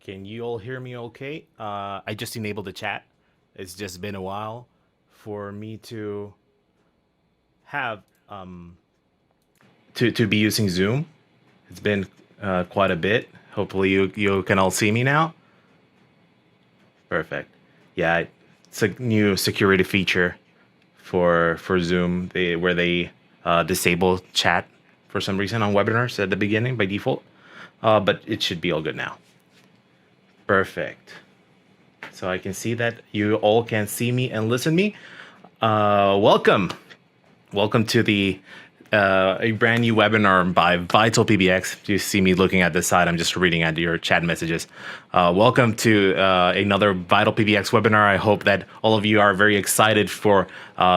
Can you all hear me okay? I just enabled the chat. It's just been a while for me to have to be using Zoom. It's been quite a bit. Hopefully you can all see me now. Perfect. Yeah, it's a new security feature for Zoom where they disable chat for some reason on webinars at the beginning by default. But it should be all good now. Perfect. So I can see that you all can see me and listen me. Welcome. Welcome to the a brand new webinar by VitalPBX. You see me looking at this side. I'm just reading at your chat messages. Welcome to another VitalPBX webinar. I hope that all of you are very excited for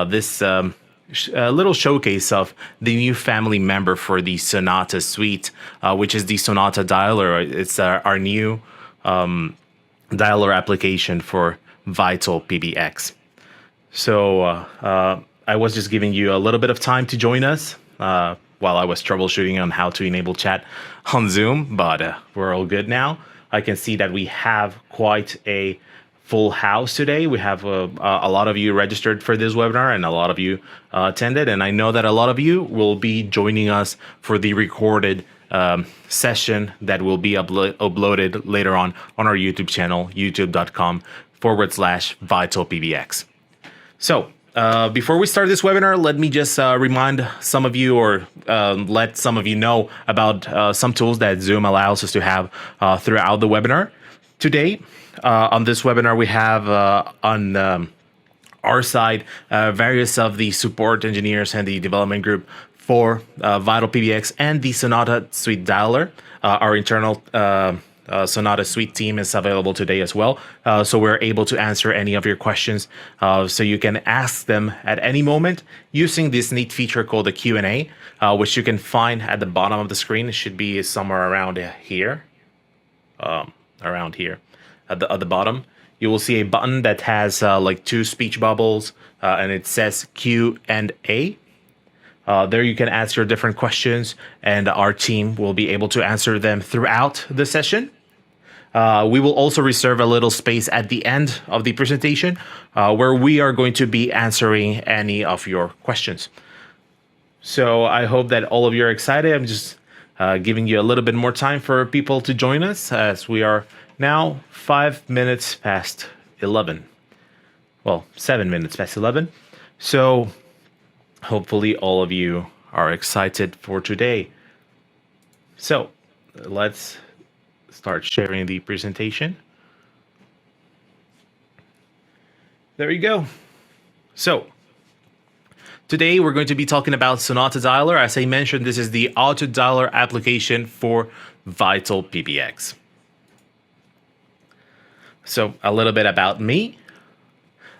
this little showcase of the new family member for the Sonata suite, which is the Sonata Dialer. It's our new dialer application for VitalPBX. So I was just giving you a little bit of time to join us while I was troubleshooting on how to enable chat on Zoom, but we're all good now. I can see that we have quite a full house today. We have a lot of you registered for this webinar and a lot of you attended, and I know that a lot of you will be joining us for the recorded session that will be uploaded later on our YouTube channel, youtube.com/VitalPBX. So before we start this webinar, let me just remind some of you or let some of you know about some tools that Zoom allows us to have throughout the webinar. Today, on this webinar, we have on our side various of the support engineers and the development group for VitalPBX and the Sonata Suite Dialer. Our internal Sonata Suite team is available today as well. So we're able to answer any of your questions. So you can ask them at any moment using this neat feature called the Q&A, which you can find at the bottom of the screen. It should be somewhere around here. Around here at the bottom. You will see a button that has like two speech bubbles and it says Q&A. There you can ask your different questions and our team will be able to answer them throughout the session. We will also reserve a little space at the end of the presentation where we are going to be answering any of your questions. So I hope that all of you are excited. I'm just giving you a little bit more time for people to join us as we are now 5 minutes past 11. Well, 7 minutes past 11. So hopefully all of you are excited for today. So let's start sharing the presentation. There you go. So today we're going to be talking about Sonata Dialer. As I mentioned, this is the auto dialer application for VitalPBX. So a little bit about me.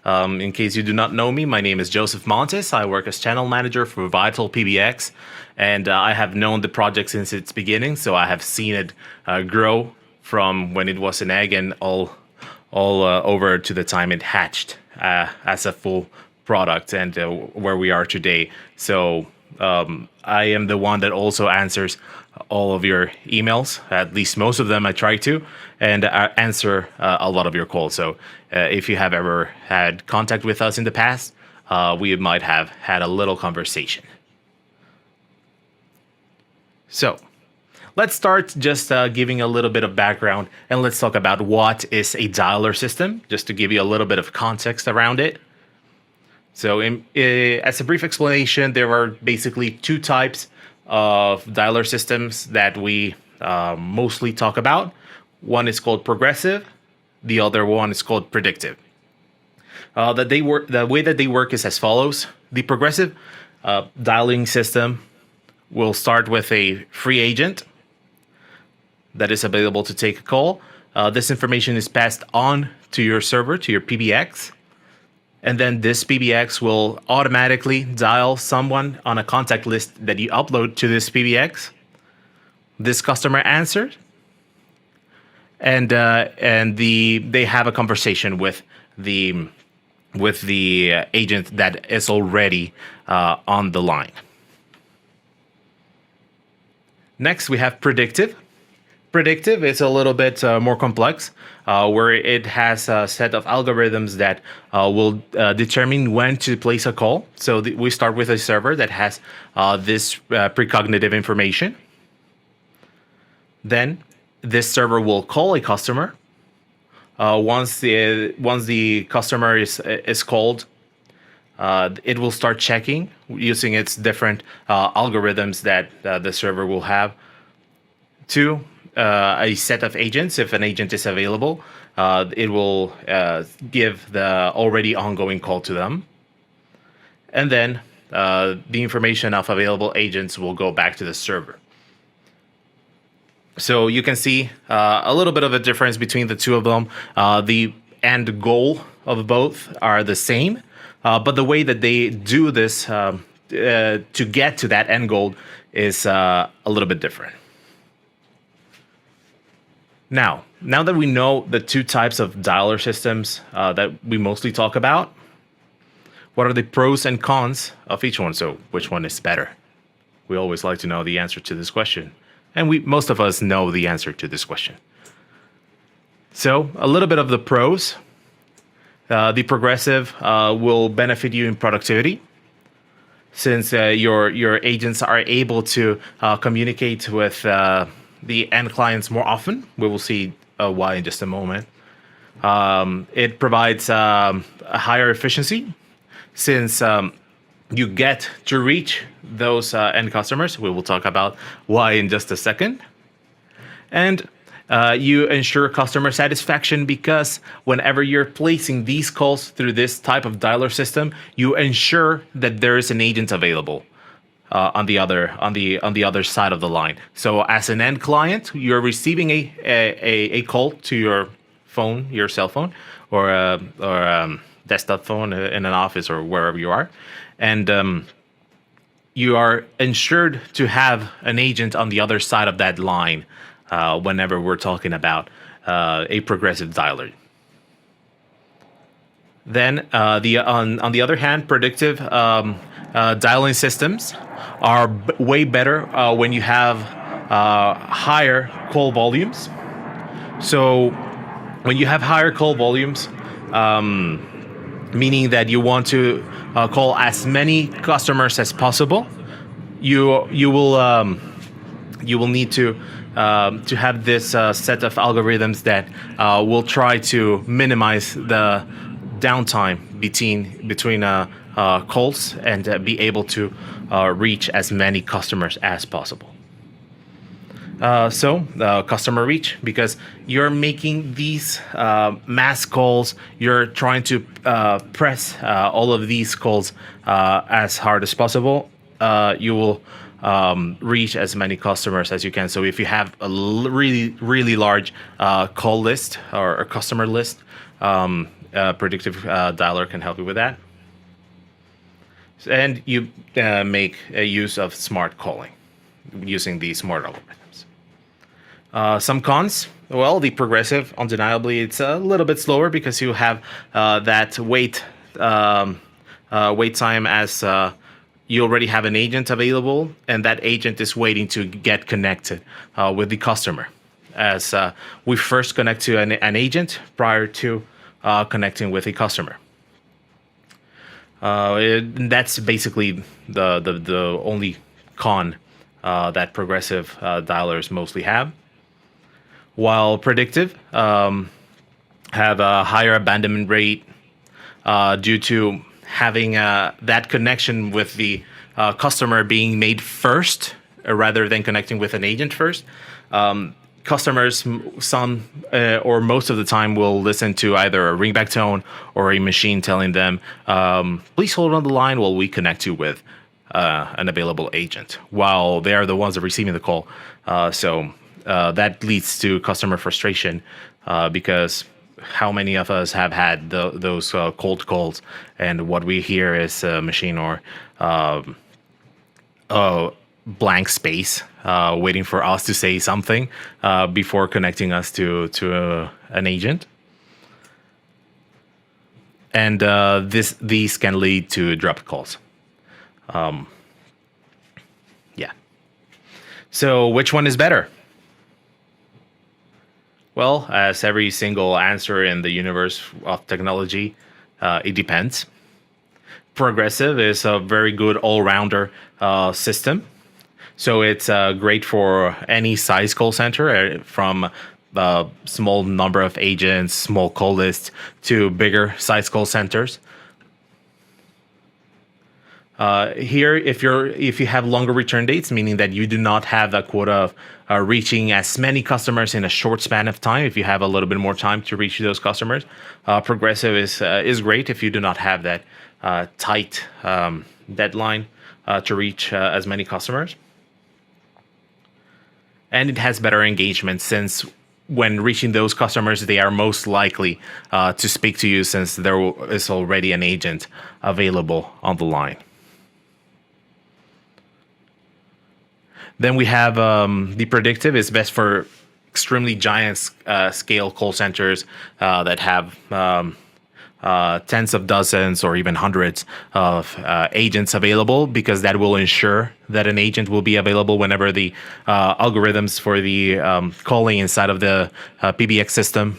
In case you do not know me, my name is Joseph Montes. I work as channel manager for VitalPBX, and I have known the project since its beginning. So I have seen it grow from when it was an egg and all over to the time it hatched as a full product and where we are today. So I am the one that also answers all of your emails, at least most of them I try to, and answer a lot of your calls. So if you have ever had contact with us in the past, we might have had a little conversation. So let's start just giving a little bit of background, and let's talk about what is a dialer system, just to give you a little bit of context around it. So as a brief explanation, there are basically two types of dialer systems that we mostly talk about. One is called progressive. The other one is called predictive. The way that they work is as follows. The progressive dialing system will start with a free agent that is available to take a call. This information is passed on to your server, to your PBX. And then this PBX will automatically dial someone on a contact list that you upload to this PBX. This customer answers, and they have a conversation with the agent that is already on the line. Next, we have predictive. Predictive is a little bit more complex, where it has a set of algorithms that will determine when to place a call. So we start with a server that has this precognitive information. Then this server will call a customer. Once the customer is called, it will start checking using its different algorithms that the server will have to a set of agents. If an agent is available, it will give the already ongoing call to them. And then the information of available agents will go back to the server. So you can see a little bit of a difference between the two of them. The end goal of both are the same, but the way that they do this to get to that end goal is a little bit different. Now that we know the two types of dialer systems that we mostly talk about, what are the pros and cons of each one? So which one is better? We always like to know the answer to this question. And most of us know the answer to this question. So a little bit of the pros. The progressive will benefit you in productivity, since your agents are able to communicate with the end clients more often. We will see why in just a moment. It provides a higher efficiency, since you get to reach those end customers. We will talk about why in just a second. And you ensure customer satisfaction, because whenever you're placing these calls through this type of dialer system, you ensure that there is an agent available on the other side of the line. So as an end client, you're receiving a call to your phone, your cell phone, or desktop phone in an office or wherever you are. And you are ensured to have an agent on the other side of that line whenever we're talking about a progressive dialer. Then on the other hand, predictive dialing systems are way better when you have higher call volumes. So when you have higher call volumes, meaning that you want to call as many customers as possible, you will need to have this set of algorithms that will try to minimize the downtime between calls and be able to reach as many customers as possible. So customer reach, because you're making these mass calls, you're trying to press all of these calls as hard as possible. You will reach as many customers as you can. So if you have a really large call list or a customer list, predictive dialer can help you with that. And you make a use of smart calling using these smart algorithms. Some cons. Well, the progressive, undeniably, it's a little bit slower because you have that wait time, as you already have an agent available, and that agent is waiting to get connected with the customer, as we first connect to an agent prior to connecting with a customer. That's basically the only con that progressive dialers mostly have. While predictive have a higher abandonment rate due to having that connection with the customer being made first rather than connecting with an agent first. Customers, some or most of the time, will listen to either a ringback tone or a machine telling them, please hold on the line while we connect you with an available agent, while they are the ones that are receiving the call. So that leads to customer frustration because how many of us have had those cold calls, and what we hear is a machine or blank space waiting for us to say something before connecting us to an agent. And these can lead to dropped calls. Yeah. So which one is better? Well, as every single answer in the universe of technology, it depends. Progressive is a very good all-rounder system. So it's great for any size call center, from small number of agents, small call lists, to bigger size call centers. Here, if you have longer return dates, meaning that you do not have a quota of reaching as many customers in a short span of time, if you have a little bit more time to reach those customers, progressive is great if you do not have that tight deadline to reach as many customers. And it has better engagement, since when reaching those customers, they are most likely to speak to you, since there is already an agent available on the line. Then we have the predictive is best for extremely giant scale call centers that have tens of dozens or even hundreds of agents available, because that will ensure that an agent will be available whenever the algorithms for the calling inside of the PBX system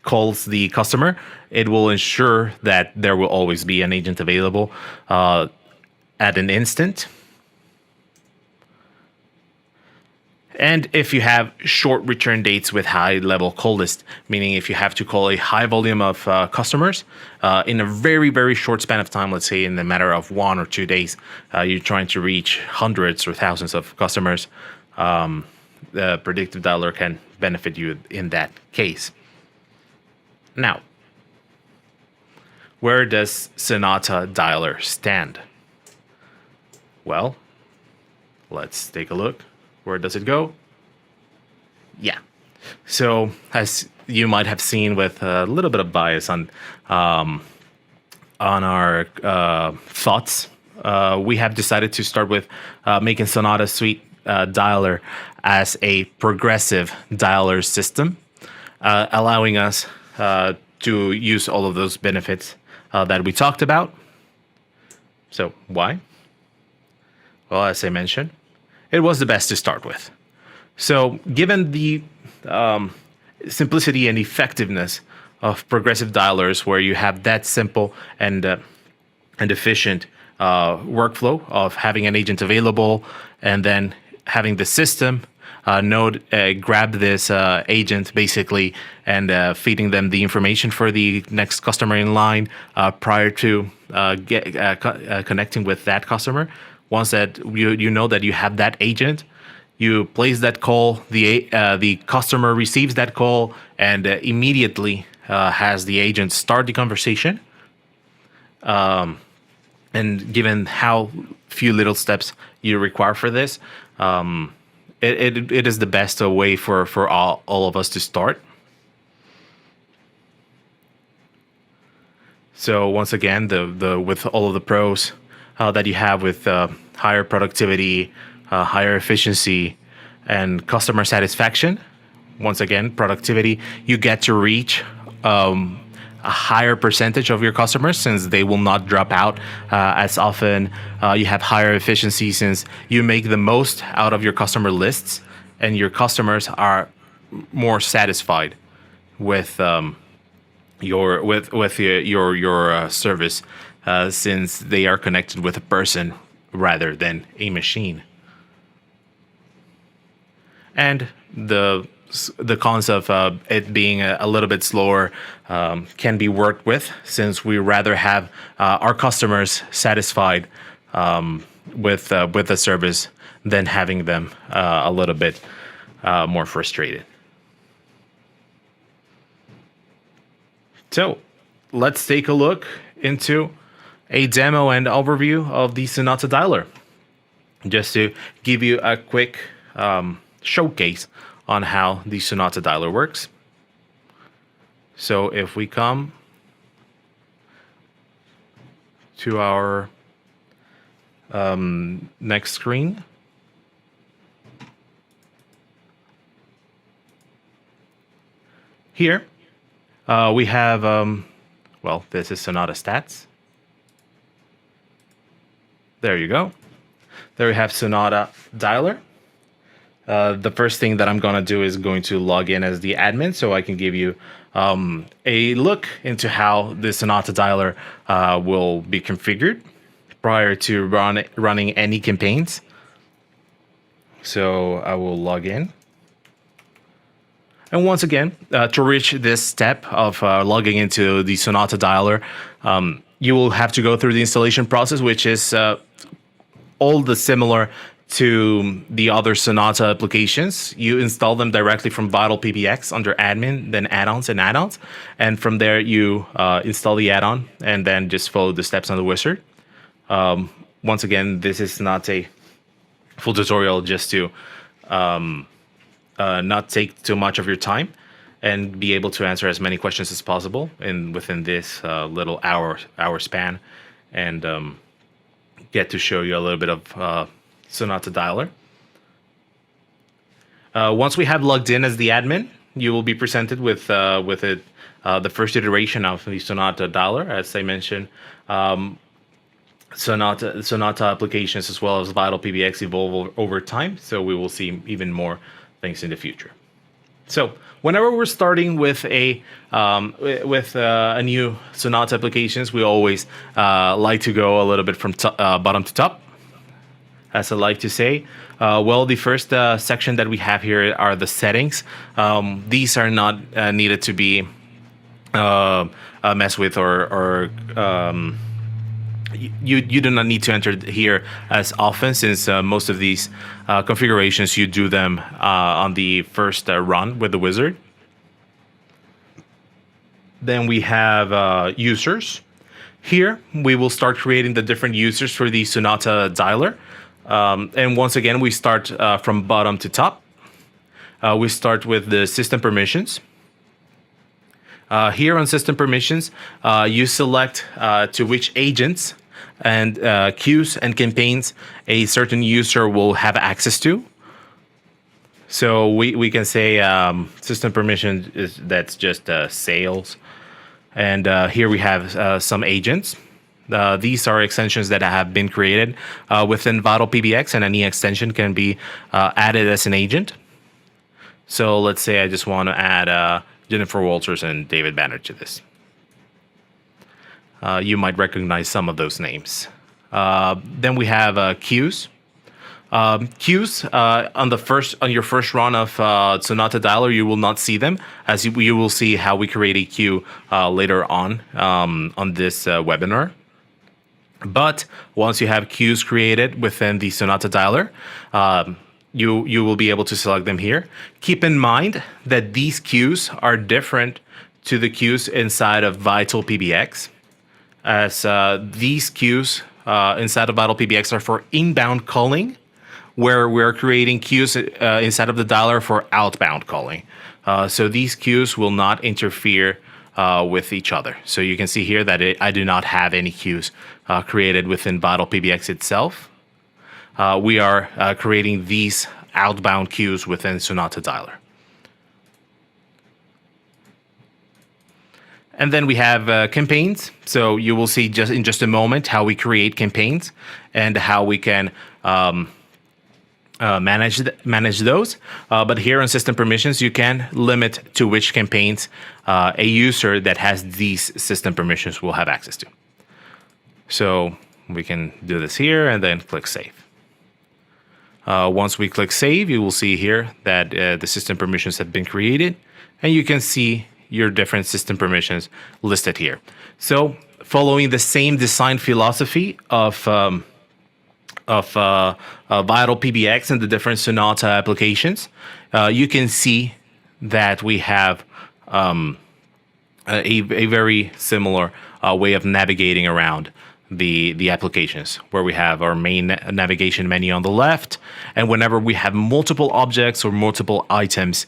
calls the customer. It will ensure that there will always be an agent available at an instant. And if you have short return dates with high level call list, meaning if you have to call a high volume of customers in a very, very short span of time, let's say in a matter of 1 or 2 days, you're trying to reach hundreds or thousands of customers, the predictive dialer can benefit you in that case. Now, where does Sonata Dialer stand? Well, let's take a look. Where does it go? Yeah. So, as you might have seen, with a little bit of bias on our thoughts, we have decided to start with making Sonata Suite Dialer as a progressive dialer system, allowing us to use all of those benefits that we talked about. So, why? Well, as I mentioned, it was the best to start with. So, given the simplicity and effectiveness of progressive dialers, where you have that simple and efficient workflow of having an agent available and then having the system grab this agent basically and feeding them the information for the next customer in line prior to connecting with that customer. Once that you know that you have that agent, you place that call, the customer receives that call, and immediately has the agent start the conversation. And given how few little steps you require for this, it is the best way for all of us to start. So once again, the with all of the pros that you have with higher productivity, higher efficiency, and customer satisfaction. Once again, productivity, you get to reach a higher percentage of your customers, since they will not drop out as often. You have higher efficiency, since you make the most out of your customer lists, and your customers are more satisfied with your service, since they are connected with a person rather than a machine. And the cons of it being a little bit slower can be worked with, since we rather have our customers satisfied with the service than having them a little bit more frustrated. So let's take a look into a demo and overview of the Sonata Dialer, just to give you a quick showcase on how the Sonata Dialer works. So if we come to our next screen, here we have, well, this is Sonata Stats. There you go. There we have Sonata Dialer. the first thing that I'm going to do is going to log in as the admin so I can give you a look into how the Sonata Dialer will be configured prior to running any campaigns. So I will log in. And once again, to reach this step of logging into the Sonata Dialer, you will have to go through the installation process, which is all the similar to the other Sonata applications. You install them directly from VitalPBX under admin, then add-ons and add-ons. And from there, you install the add-on and then just follow the steps on the wizard. Once again, this is not a full tutorial, just to not take too much of your time and be able to answer as many questions as possible within this little hour span, and get to show you a little bit of Sonata Dialer. Once we have logged in as the admin, you will be presented with the first iteration of the Sonata Dialer. As I mentioned, Sonata applications as well as VitalPBX evolve over time, so we will see even more things in the future. So whenever we're starting with a new Sonata applications, we always like to go a little bit from bottom to top, as I like to say. Well, the first section that we have here are the settings. These are not needed to be messed with, or you do not need to enter here as often, since most of these configurations you do them on the first run with the wizard. Then we have users. Here we will start creating the different users for the Sonata Dialer. And once again, we start from bottom to top. We start with the system permissions. Here on system permissions, you select to which agents and queues and campaigns a certain user will have access to. So we can say system permission that's just sales. And here we have some agents. These are extensions that have been created within VitalPBX, and any extension can be added as an agent. So let's say I just want to add Jennifer Walters and David Banner to this. You might recognize some of those names. Then we have queues. Queues on your first run of Sonata Dialer, you will not see them, as you will see how we create a queue later on this webinar. But once you have queues created within the Sonata Dialer, you will be able to select them here. Keep in mind that these queues are different to the queues inside of VitalPBX, as these queues inside of VitalPBX are for inbound calling, where we're creating queues inside of the dialer for outbound calling. So these queues will not interfere with each other. So you can see here that I do not have any queues created within VitalPBX itself. We are creating these outbound queues within Sonata Dialer. And then we have campaigns. So you will see in just a moment how we create campaigns and how we can manage those. But here on system permissions, you can limit to which campaigns a user that has these system permissions will have access to. So we can do this here and then click save. Once we click save, you will see here that the system permissions have been created, and you can see your different system permissions listed here. So following the same design philosophy of VitalPBX and the different Sonata applications, you can see that we have a very similar way of navigating around the applications, where we have our main navigation menu on the left, and whenever we have multiple objects or multiple items,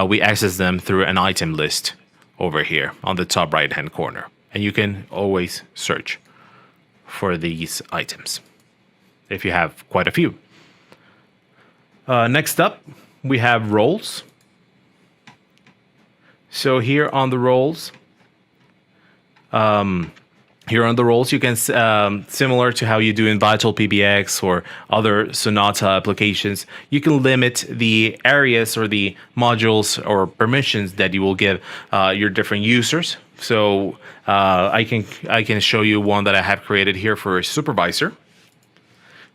we access them through an item list over here on the top right hand corner, and you can always search for these items if you have quite a few. Next up, we have roles. So here on the roles, Here on the roles, you can, similar to how you do in VitalPBX or other Sonata applications, you can limit the areas or the modules or permissions that you will give your different users. So I can show you one that I have created here for a supervisor.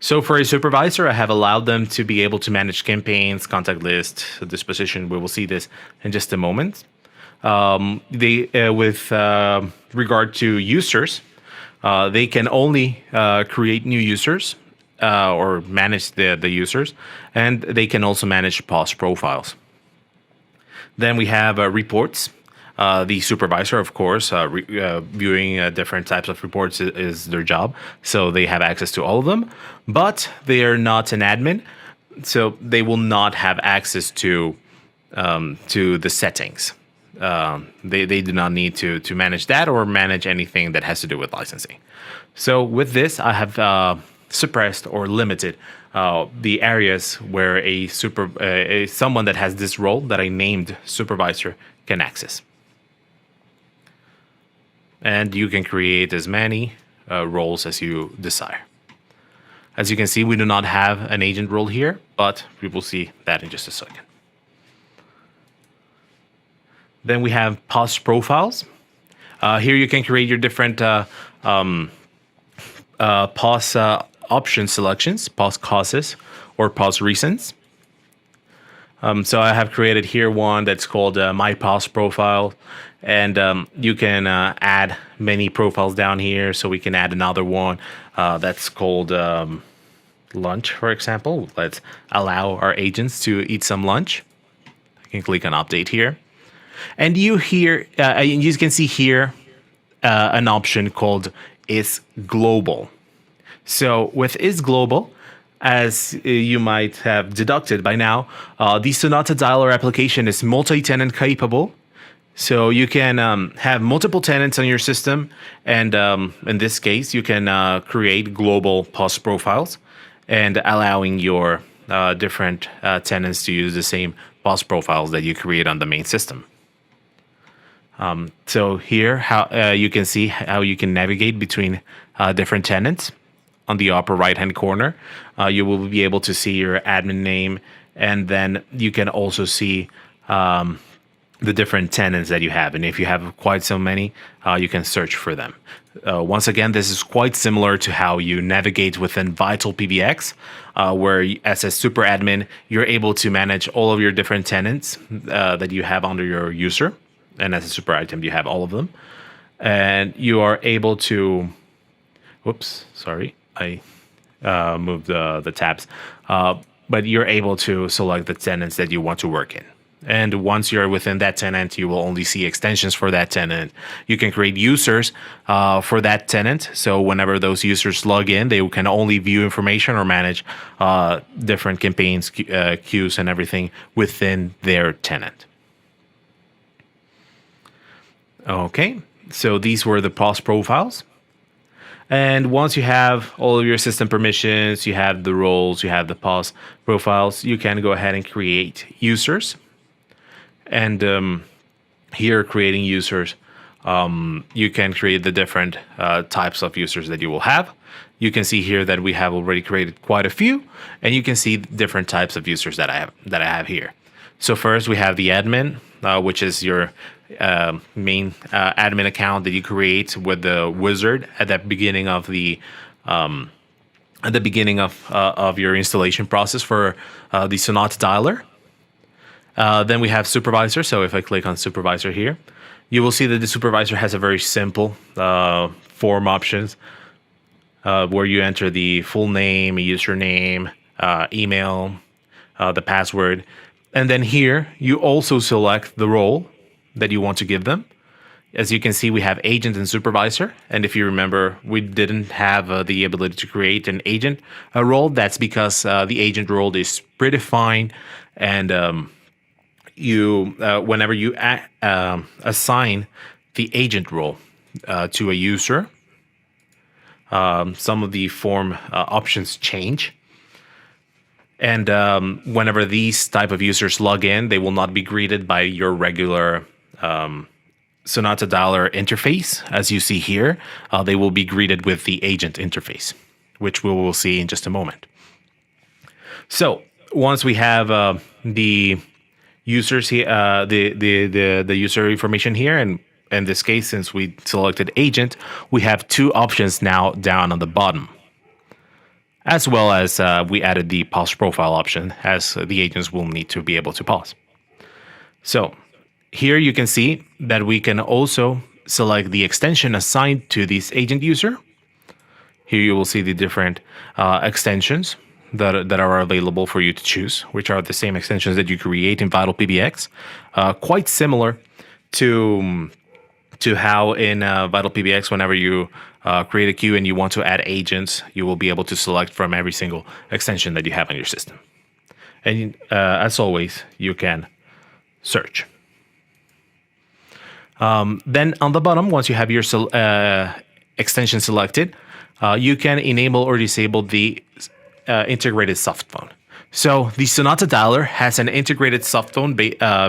So for a supervisor, I have allowed them to be able to manage campaigns, contact list, disposition. We will see this in just a moment. With regard to users, they can only create new users or manage the users, and they can also manage pause profiles. Then we have reports. The supervisor, of course, viewing different types of reports is their job, so they have access to all of them, but they are not an admin, so they will not have access to the settings. They do not need to manage that or manage anything that has to do with licensing. So with this, I have suppressed or limited the areas where someone that has this role that I named supervisor can access. And you can create as many roles as you desire. As you can see, we do not have an agent role here, but we will see that in just a second. Then we have pause profiles. Here you can create your different pause option selections, pause causes, or pause reasons. So I have created here one that's called My Pause Profile, and you can add many profiles down here. So we can add another one that's called lunch, for example. Let's allow our agents to eat some lunch. I can click on Update here. And you can see here an option called Is Global. So with Is Global, as you might have deducted by now, the Sonata Dialer application is multi-tenant capable. So you can have multiple tenants on your system, and in this case, you can create global pause profiles and allowing your different tenants to use the same pause profiles that you create on the main system. So here, you can see how you can navigate between different tenants. On the upper right-hand corner, you will be able to see your admin name, and then you can also see the different tenants that you have. And if you have quite so many, you can search for them. Once again, this is quite similar to how you navigate within VitalPBX, where as a super admin, you're able to manage all of your different tenants that you have under your user. And as a super item, you have all of them. And you are able to... Whoops, sorry. I moved the tabs. But you're able to select the tenants that you want to work in. And once you're within that tenant, you will only see extensions for that tenant. You can create users for that tenant. So whenever those users log in, they can only view information or manage different campaigns, queues, and everything within their tenant. Okay, so these were the pause profiles. And once you have all of your system permissions, you have the roles, you have the pause profiles, you can go ahead and create users. And here, creating users, you can create the different types of users that you will have. You can see here that we have already created quite a few, and you can see different types of users that I have here. So first, we have the admin, which is your main admin account that you create with the wizard at the beginning of the of your installation process for the Sonata Dialer. Then we have supervisor. So if I click on supervisor here, you will see that the supervisor has a very simple form options where you enter the full name, username, email, the password. And then here, you also select the role that you want to give them. As you can see, we have agent and supervisor. And if you remember, we didn't have the ability to create an agent role. That's because the agent role is predefined. And whenever you assign the agent role to a user, some of the form options change. And whenever these type of users log in, they will not be greeted by your regular Sonata Dialer interface, as you see here, they will be greeted with the agent interface, which we will see in just a moment. So once we have the users here, the user information here, and in this case, since we selected agent, we have two options now down on the bottom, as well as we added the pause profile option, as the agents will need to be able to pause. So here you can see that we can also select the extension assigned to this agent user. Here you will see the different extensions that are available for you to choose, which are the same extensions that you create in VitalPBX. Quite similar to how in VitalPBX, whenever you create a queue and you want to add agents, you will be able to select from every single extension that you have on your system. And as always, you can search. Then on the bottom, once you have your extension selected, you can enable or disable the integrated softphone. So the Sonata Dialer has an integrated softphone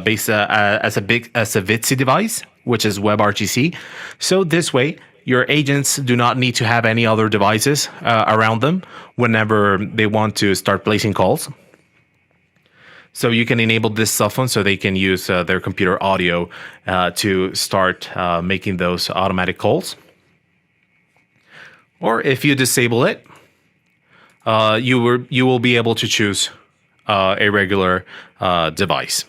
based as a VITC device, which is WebRTC. So this way, your agents do not need to have any other devices around them whenever they want to start placing calls. So you can enable this softphone so they can use their computer audio to start making those automatic calls. Or if you disable it, you will be able to choose a regular device.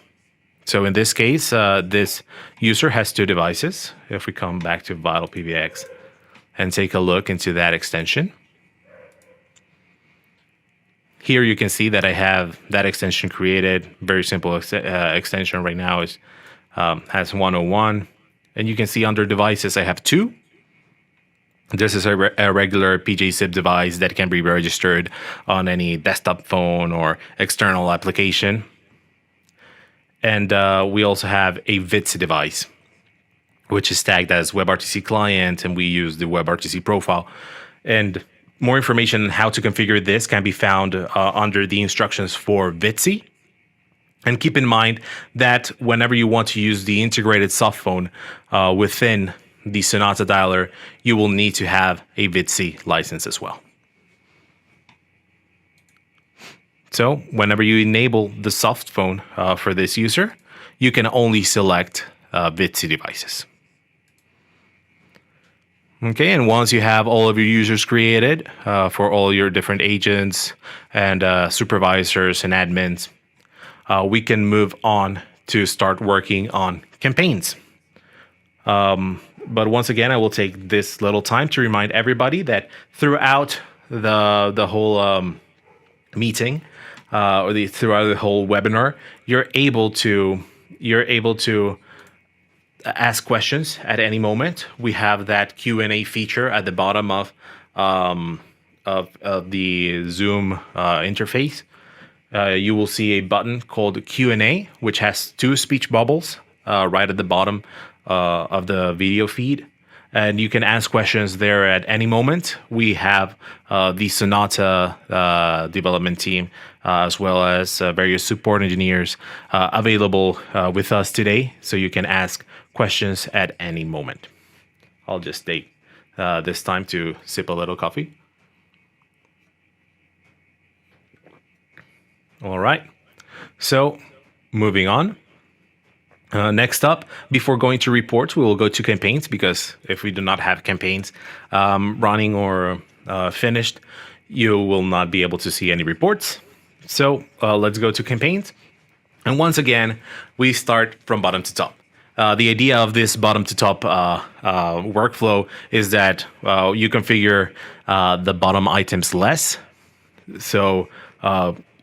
So in this case, this user has two devices. If we come back to VitalPBX and take a look into that extension, here you can see that I have that extension created. Very simple extension right now is has 101, and you can see under devices I have two. This is a regular PJ-SIP device that can be registered on any desktop phone or external application. And we also have a VITC device, which is tagged as WebRTC client, and we use the WebRTC profile. And more information on how to configure this can be found under the instructions for VITC. And keep in mind that whenever you want to use the integrated softphone within the Sonata Dialer, you will need to have a VITC license as well. So whenever you enable the softphone for this user, you can only select VITC devices. Okay, and once you have all of your users created for all your different agents and supervisors and admins, we can move on to start working on campaigns. But once again, I will take this little time to remind everybody that throughout the whole meeting throughout the whole webinar, you're able to ask questions at any moment. We have that Q&A feature at the bottom of the Zoom interface. You will see a button called Q&A, which has two speech bubbles right at the bottom of the video feed, and you can ask questions there at any moment. We have the Sonata development team as well as various support engineers available with us today, so you can ask questions at any moment. I'll just take this time to sip a little coffee. All right, so moving on. Next up, before going to reports, we will go to campaigns, because if we do not have campaigns running or finished, you will not be able to see any reports. So let's go to campaigns. And once again, we start from bottom to top. The idea of this bottom to top workflow is that you configure the bottom items less. So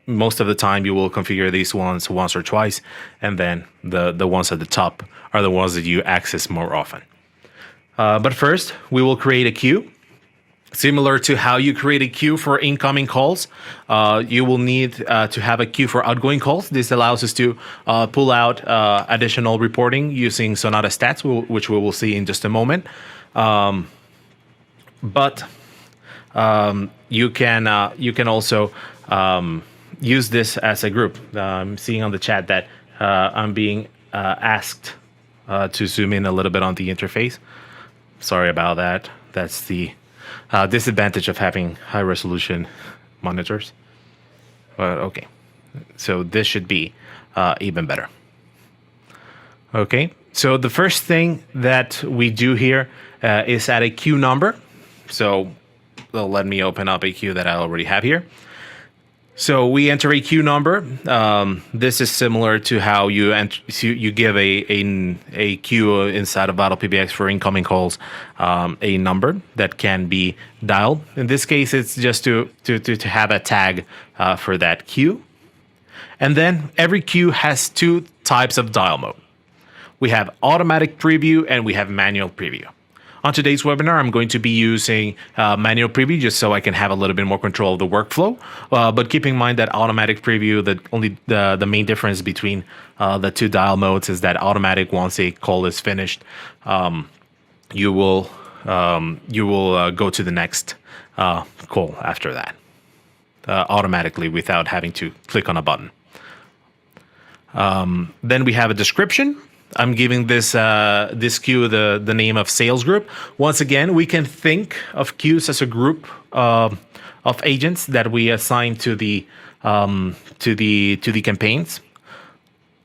most of the time you will configure these ones once or twice, and then the ones at the top are the ones that you access more often. But first, we will create a queue. Similar to how you create a queue for incoming calls, you will need to have a queue for outgoing calls. This allows us to pull out additional reporting using Sonata Stats, which we will see in just a moment. But you can also use this as a group. I'm seeing on the chat that I'm being asked to zoom in a little bit on the interface. Sorry about that. That's the disadvantage of having high resolution monitors. But okay, so this should be even better. Okay, so the first thing that we do here is add a queue number. So let me open up a queue that I already have here. So we enter a queue number. This is similar to how you give a queue inside of VitalPBX for incoming calls, a number that can be dialed. In this case, it's just to have a tag for that queue. And then every queue has two types of dial mode. We have automatic preview and we have manual preview. On today's webinar, I'm going to be using manual preview just so I can have a little bit more control of the workflow. But keep in mind that automatic preview, the main difference between the two dial modes is that automatic, once a call is finished, you will go to the next call after that automatically without having to click on a button. Then we have a description. I'm giving this queue the name of sales group. Once again, we can think of queues as a group of agents that we assign to the campaigns.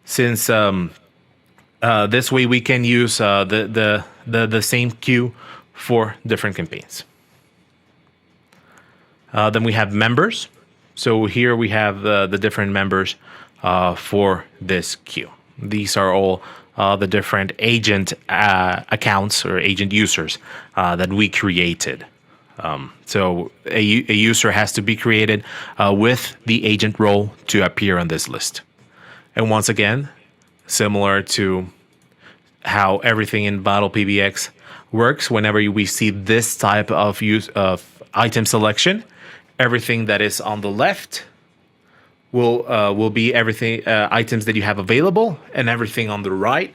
Since this way we can use the same queue for different campaigns. Then we have members. So here we have the different members for this queue. These are all the different agent accounts or agent users that we created. So a user has to be created with the agent role to appear on this list. And once again, similar to how everything in VitalPBX works, whenever we see this type of use of item selection, everything that is on the left will be everything items that you have available, and everything on the right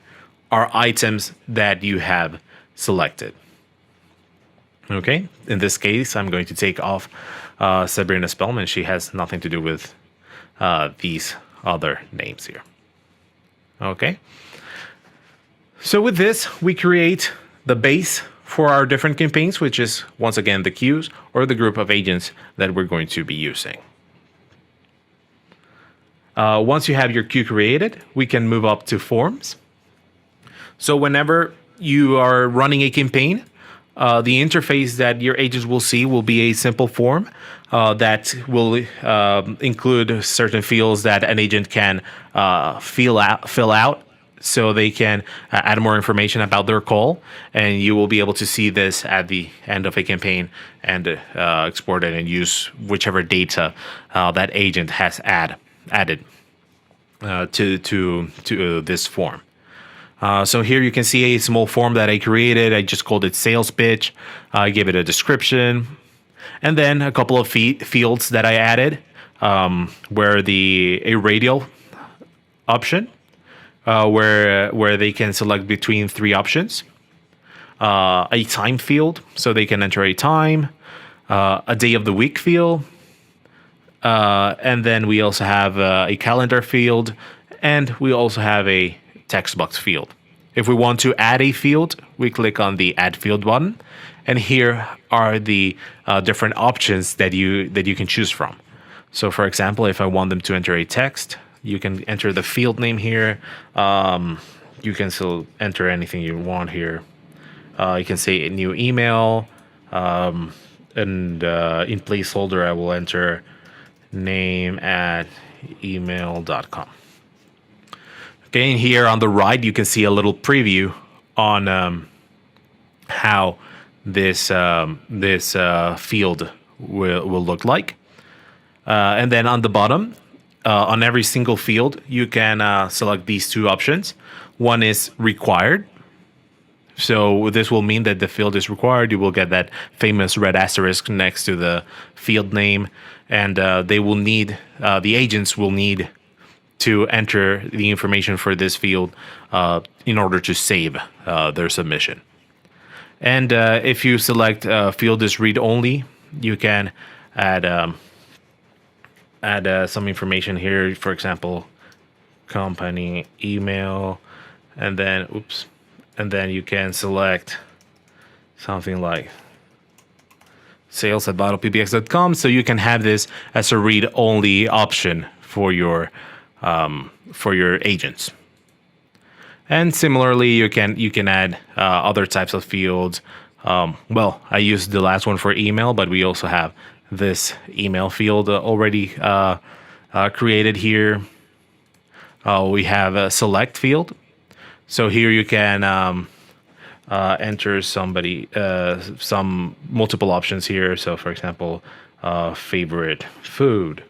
are items that you have selected. Okay, in this case, I'm going to take off Sabrina Spellman. She has nothing to do with these other names here. Okay, so with this, we create the base for our different campaigns, which is once again the queues or the group of agents that we're going to be using. Once you have your queue created, we can move up to forms. So whenever you are running a campaign, the interface that your agents will see will be a simple form that will include certain fields that an agent can fill out so they can add more information about their call, and you will be able to see this at the end of a campaign and export it and use whichever data that agent has added to this form. So here you can see a small form that I created. I just called it sales pitch. I gave it a description, and then a couple of fields that I added, where a radial option, where they can select between three options, a time field, so they can enter a time, a day of the week field, and then we also have a calendar field, and we also have a text box field. If we want to add a field, we click on the Add Field button, and here are the different options that you can choose from. So, for example, if I want them to enter a text, you can enter the field name here. You can still enter anything you want here. You can say a new email, and in placeholder, I will enter name@email.com. Okay, and here on the right, you can see a little preview on how this field will look like. And then on the bottom, on every single field, you can select these two options. One is required. So this will mean that the field is required. You will get that famous red asterisk next to the field name, and they will need the agents will need to enter the information for this field in order to save their submission. And if you select field is read only, you can add some information here. For example, company email, and then and then you can select something like sales@vitalpbx.com, so you can have this as a read-only option for your agents. And similarly, you can add other types of fields. Well, I used the last one for email, but we also have this email field already created here. We have a select field. So here you can enter some multiple options here. So for example, favorite food.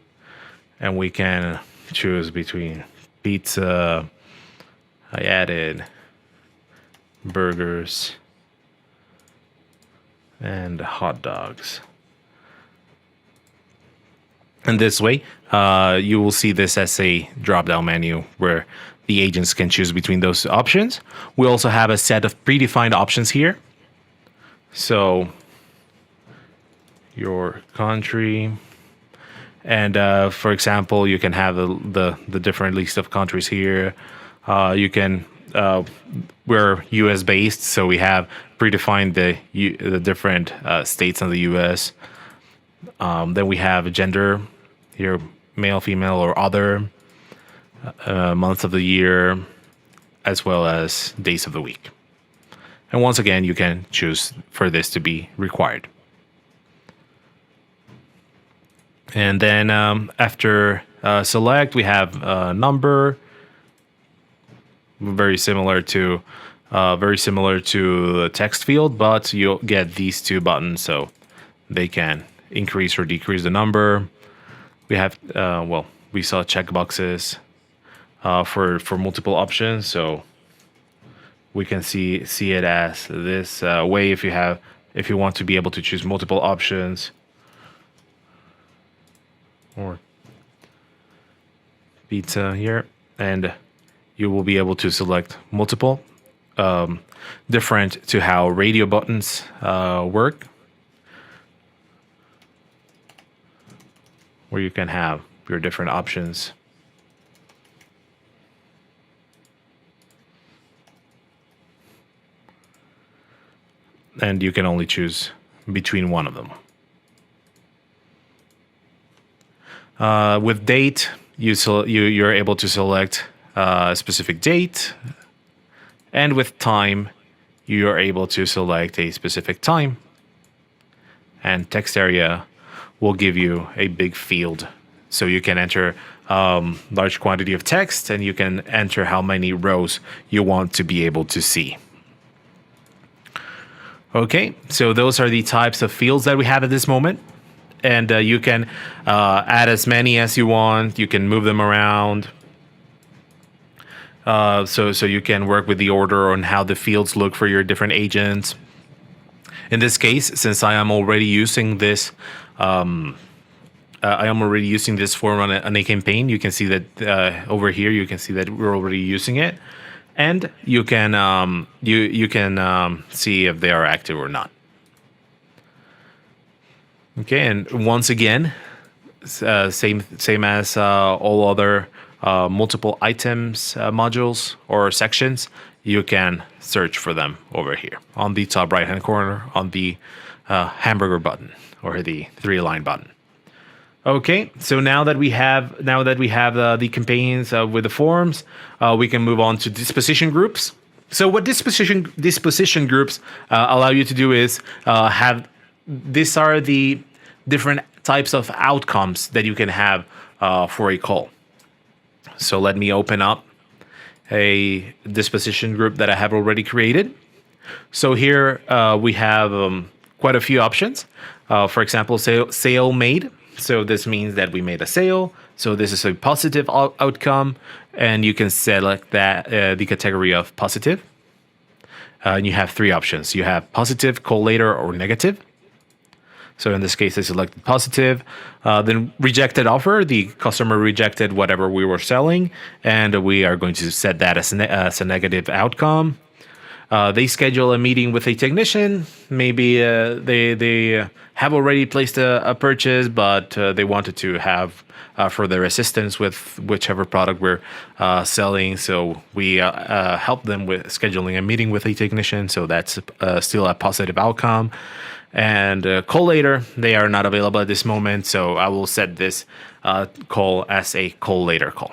And we can choose between pizza. I added burgers and hot dogs. And this way, you will see this as a drop-down menu where the agents can choose between those options. We also have a set of predefined options here. So your country, and for example, you can have the different list of countries here. You can we're U.S. based, so we have predefined the different states in the U.S. Then we have gender here, male, female, or other, months of the year, as well as days of the week. And once again, you can choose for this to be required. And then after select, we have number, very similar to the text field, but you'll get these two buttons, so they can increase or decrease the number. We have we saw checkboxes for multiple options, so we can see it as this way if you want to be able to choose multiple options, or pizza here, and you will be able to select multiple, different to how radio buttons work, where you can have your different options. And you can only choose between one of them. With date, you're able to select a specific date, and with time, you are able to select a specific time. And text area will give you a big field, so you can enter large quantity of text, and you can enter how many rows you want to be able to see. Okay, so those are the types of fields that we have at this moment, and you can add as many as you want. You can move them around, so you can work with the order on how the fields look for your different agents. In this case, since I am already using this, form on a campaign, you can see that over here. You can see that we're already using it. And you can see if they are active or not. Okay, and once again, same as all other multiple items modules or sections, you can search for them over here on the top right hand corner on the hamburger button or the 3-line button. Okay, so now that we have the campaigns with the forms, we can move on to disposition groups. So what disposition groups allow you to do is these are the different types of outcomes that you can have for a call. So let me open up a disposition group that I have already created. So here we have quite a few options. For example, sale made. So this means that we made a sale. So this is a positive outcome, and you can select that the category of positive. And you have 3 options. You have positive, call later, or negative. So in this case, I selected positive. Then rejected offer. The customer rejected whatever we were selling, and we are going to set that as a negative outcome. they schedule a meeting with a technician. Maybe they have already placed a purchase, but they wanted to have further assistance with whichever product we're selling. So we help them with scheduling a meeting with a technician. So that's still a positive outcome. And call later, they are not available at this moment. So I will set this call as a call later call.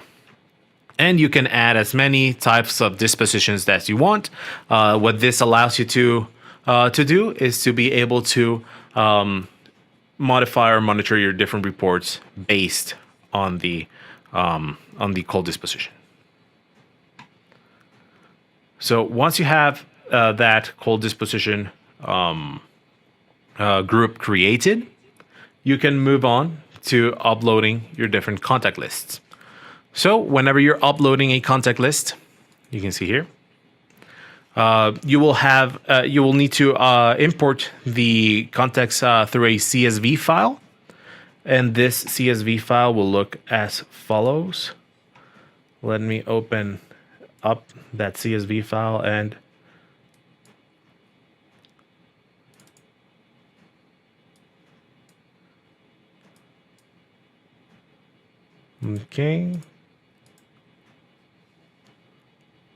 And you can add as many types of dispositions that you want. What this allows you to do is to be able to modify or monitor your different reports based on the call disposition. So once you have that call disposition group created, you can move on to uploading your different contact lists. So whenever you're uploading a contact list, you can see here, you will need to import the contacts through a CSV file, and this CSV file will look as follows. Let me open up that CSV file and okay.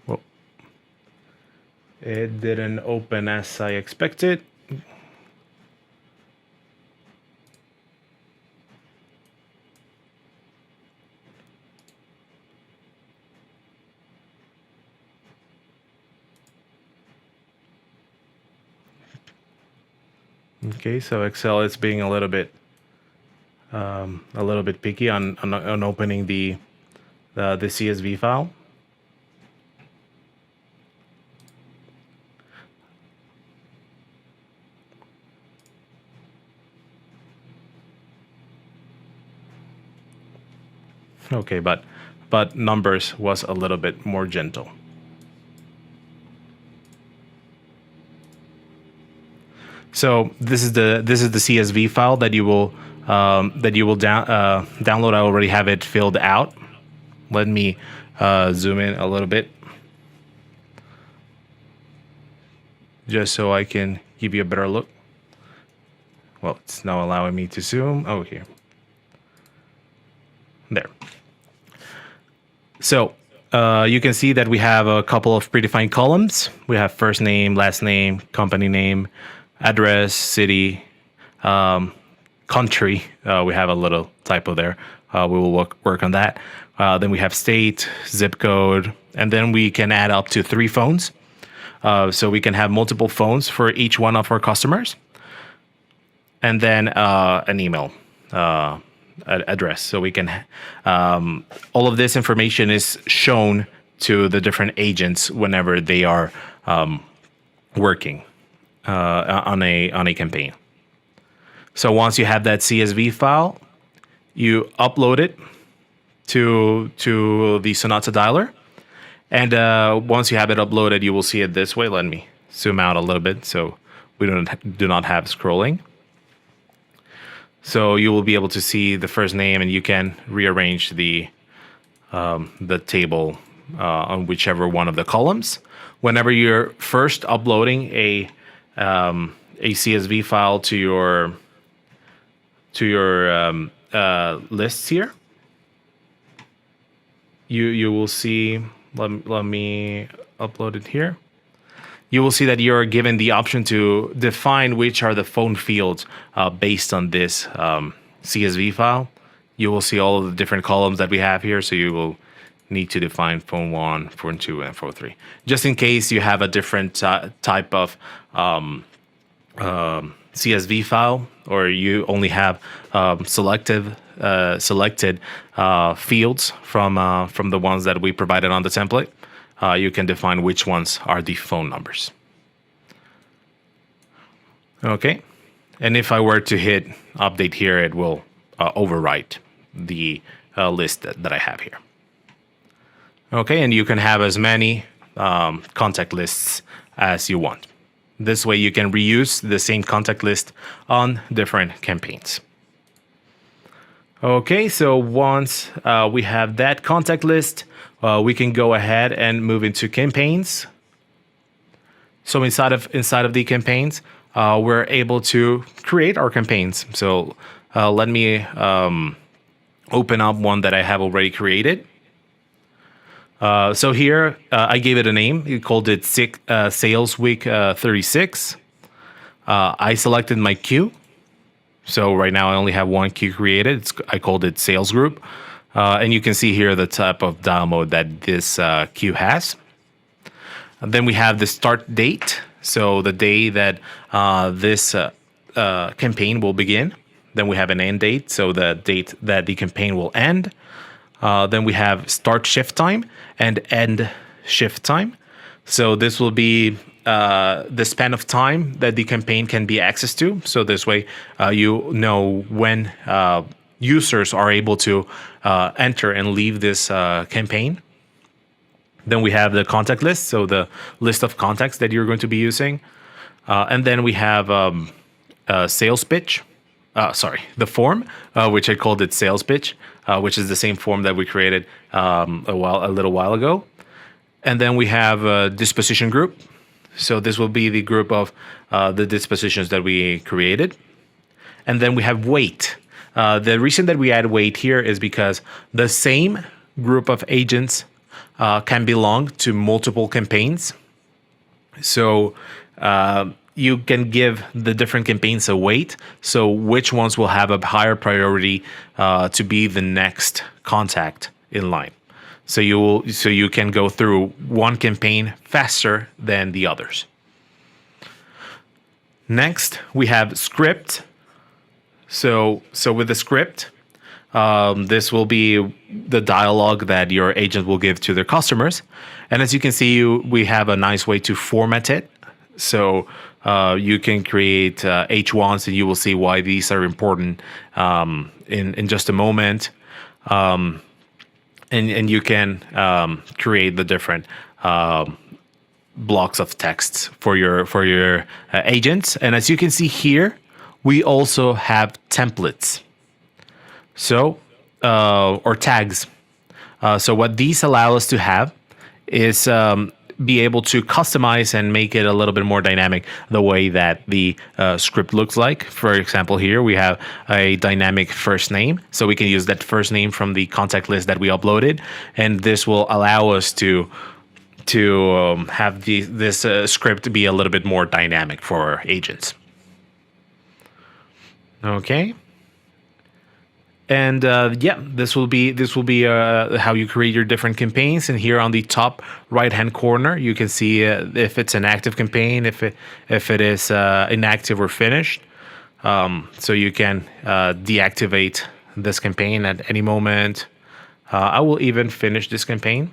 Well, it didn't open as I expected. Okay, so Excel is being a little bit picky on opening the CSV file. Okay, but numbers was a little bit more gentle. So this is the CSV file that you will download. I already have it filled out. Let me zoom in a little bit, just so I can give you a better look. Well, it's now allowing me to zoom. Oh, here. There. So you can see that we have a couple of predefined columns. We have first name, last name, company name, address, city, country. We have a little typo there. We will work on that. Then we have state, zip code, and then we can add up to 3 phones. So we can have multiple phones for each one of our customers. And then an email address. So we can, all of this information is shown to the different agents whenever they are working on a campaign. So once you have that CSV file, you upload it to the Sonata Dialer, and once you have it uploaded, you will see it this way. Let me zoom out a little bit so we do not have scrolling. So you will be able to see the first name, and you can rearrange the table on whichever one of the columns. Whenever you're first uploading a CSV file to your lists here, you will see. Let me upload it here. You will see that you're given the option to define which are the phone fields based on this CSV file. You will see all of the different columns that we have here, so you will need to define phone 1, phone 2, and phone 3. Just in case you have a different type of CSV file, or you only have selected fields from the ones that we provided on the template, you can define which ones are the phone numbers. Okay, and if I were to hit update here, it will overwrite the list that I have here. Okay, and you can have as many contact lists as you want. This way you can reuse the same contact list on different campaigns. Okay, so once we have that contact list, we can go ahead and move into campaigns. So inside of the campaigns, we're able to create our campaigns. So let me open up one that I have already created. So here I gave it a name. We called it Sales Week 36. I selected my queue. So right now I only have one queue created. I called it Sales Group. And you can see here the type of dial mode that this queue has. And then we have the start date. So the day that this campaign will begin. Then we have an end date. So the date that the campaign will end. Then we have start shift time and end shift time. So this will be the span of time that the campaign can be accessed to. So this way you know when users are able to enter and leave this campaign. Then we have the contact list, so the list of contacts that you're going to be using. And then we have a sales pitch. The form, which I called it sales pitch, which is the same form that we created a little while ago. And then we have a disposition group. So this will be the group of the dispositions that we created. And then we have wait. The reason that we add wait here is because the same group of agents can belong to multiple campaigns. So you can give the different campaigns a weight. So which ones will have a higher priority to be the next contact in line. So you can go through one campaign faster than the others. Next, we have script. So with the script, this will be the dialogue that your agent will give to their customers. And as you can see, we have a nice way to format it. So you can create H1s, and you will see why these are important in just a moment. And you can create the different blocks of texts for your agents. And as you can see here, we also have templates. So or tags. So what these allow us to have is be able to customize and make it a little bit more dynamic the way that the script looks like. For example, here we have a dynamic first name. So we can use that first name from the contact list that we uploaded. And this will allow us to have this script be a little bit more dynamic for our agents. Okay. And this will be how you create your different campaigns. And here on the top right hand corner, you can see if it's an active campaign, if it is inactive or finished. So you can deactivate this campaign at any moment. I will even finish this campaign.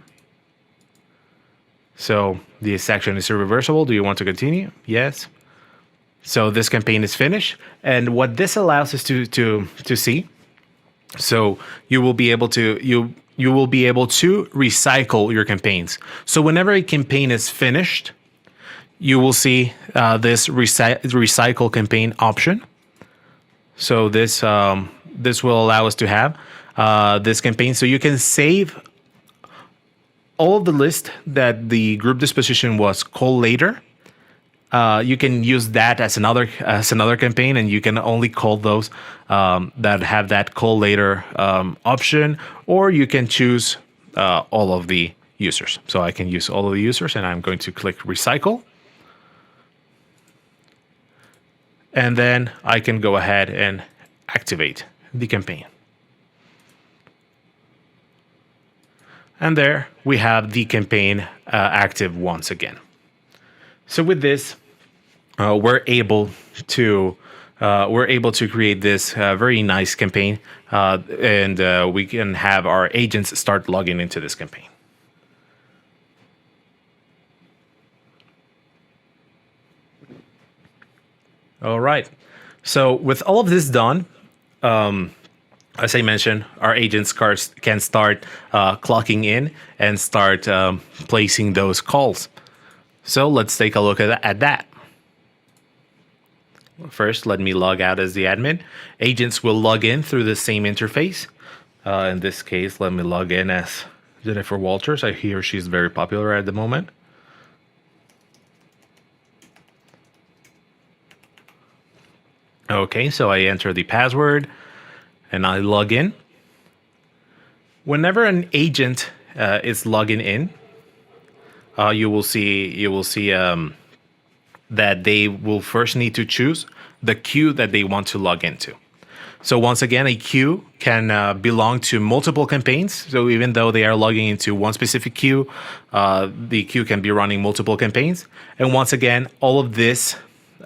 So the section is irreversible. Do you want to continue? Yes. So this campaign is finished. And what this allows us to see. So you will be able to recycle your campaigns. So whenever a campaign is finished, you will see this recycle campaign option. So this will allow us to have this campaign. So you can save all of the list that the group disposition was call later. You can use that as another campaign, and you can only call those that have that call later option, or you can choose all of the users. So I can use all of the users, and I'm going to click recycle. And then I can go ahead and activate the campaign. And there we have the campaign active once again. So with this, we're able to create this very nice campaign, and we can have our agents start logging into this campaign. All right. So with all of this done, as I mentioned, our agents can start clocking in and start placing those calls. So let's take a look at that. First, let me log out as the admin. Agents will log in through the same interface. In this case, let me log in as Jennifer Walters. I hear she's very popular at the moment. Okay, so I enter the password and I log in. Whenever an agent is logging in, you will see that they will first need to choose the queue that they want to log into. So once again, a queue can belong to multiple campaigns. So even though they are logging into one specific queue, the queue can be running multiple campaigns. And once again, all of this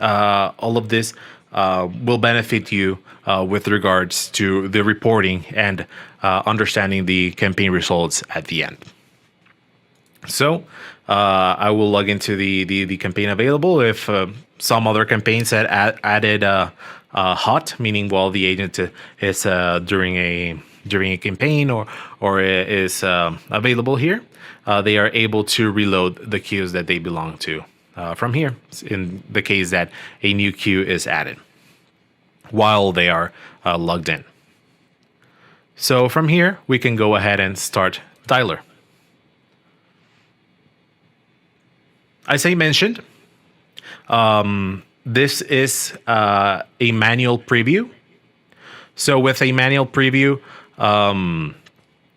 will benefit you with regards to the reporting and understanding the campaign results at the end. So I will log into the campaign available. If some other campaigns had added hot, meaning while the agent is during a campaign or is available here, they are able to reload the queues that they belong to from here. In the case that a new queue is added while they are logged in. So from here, we can go ahead and start Dialer. As I mentioned, this is a manual preview. So with a manual preview,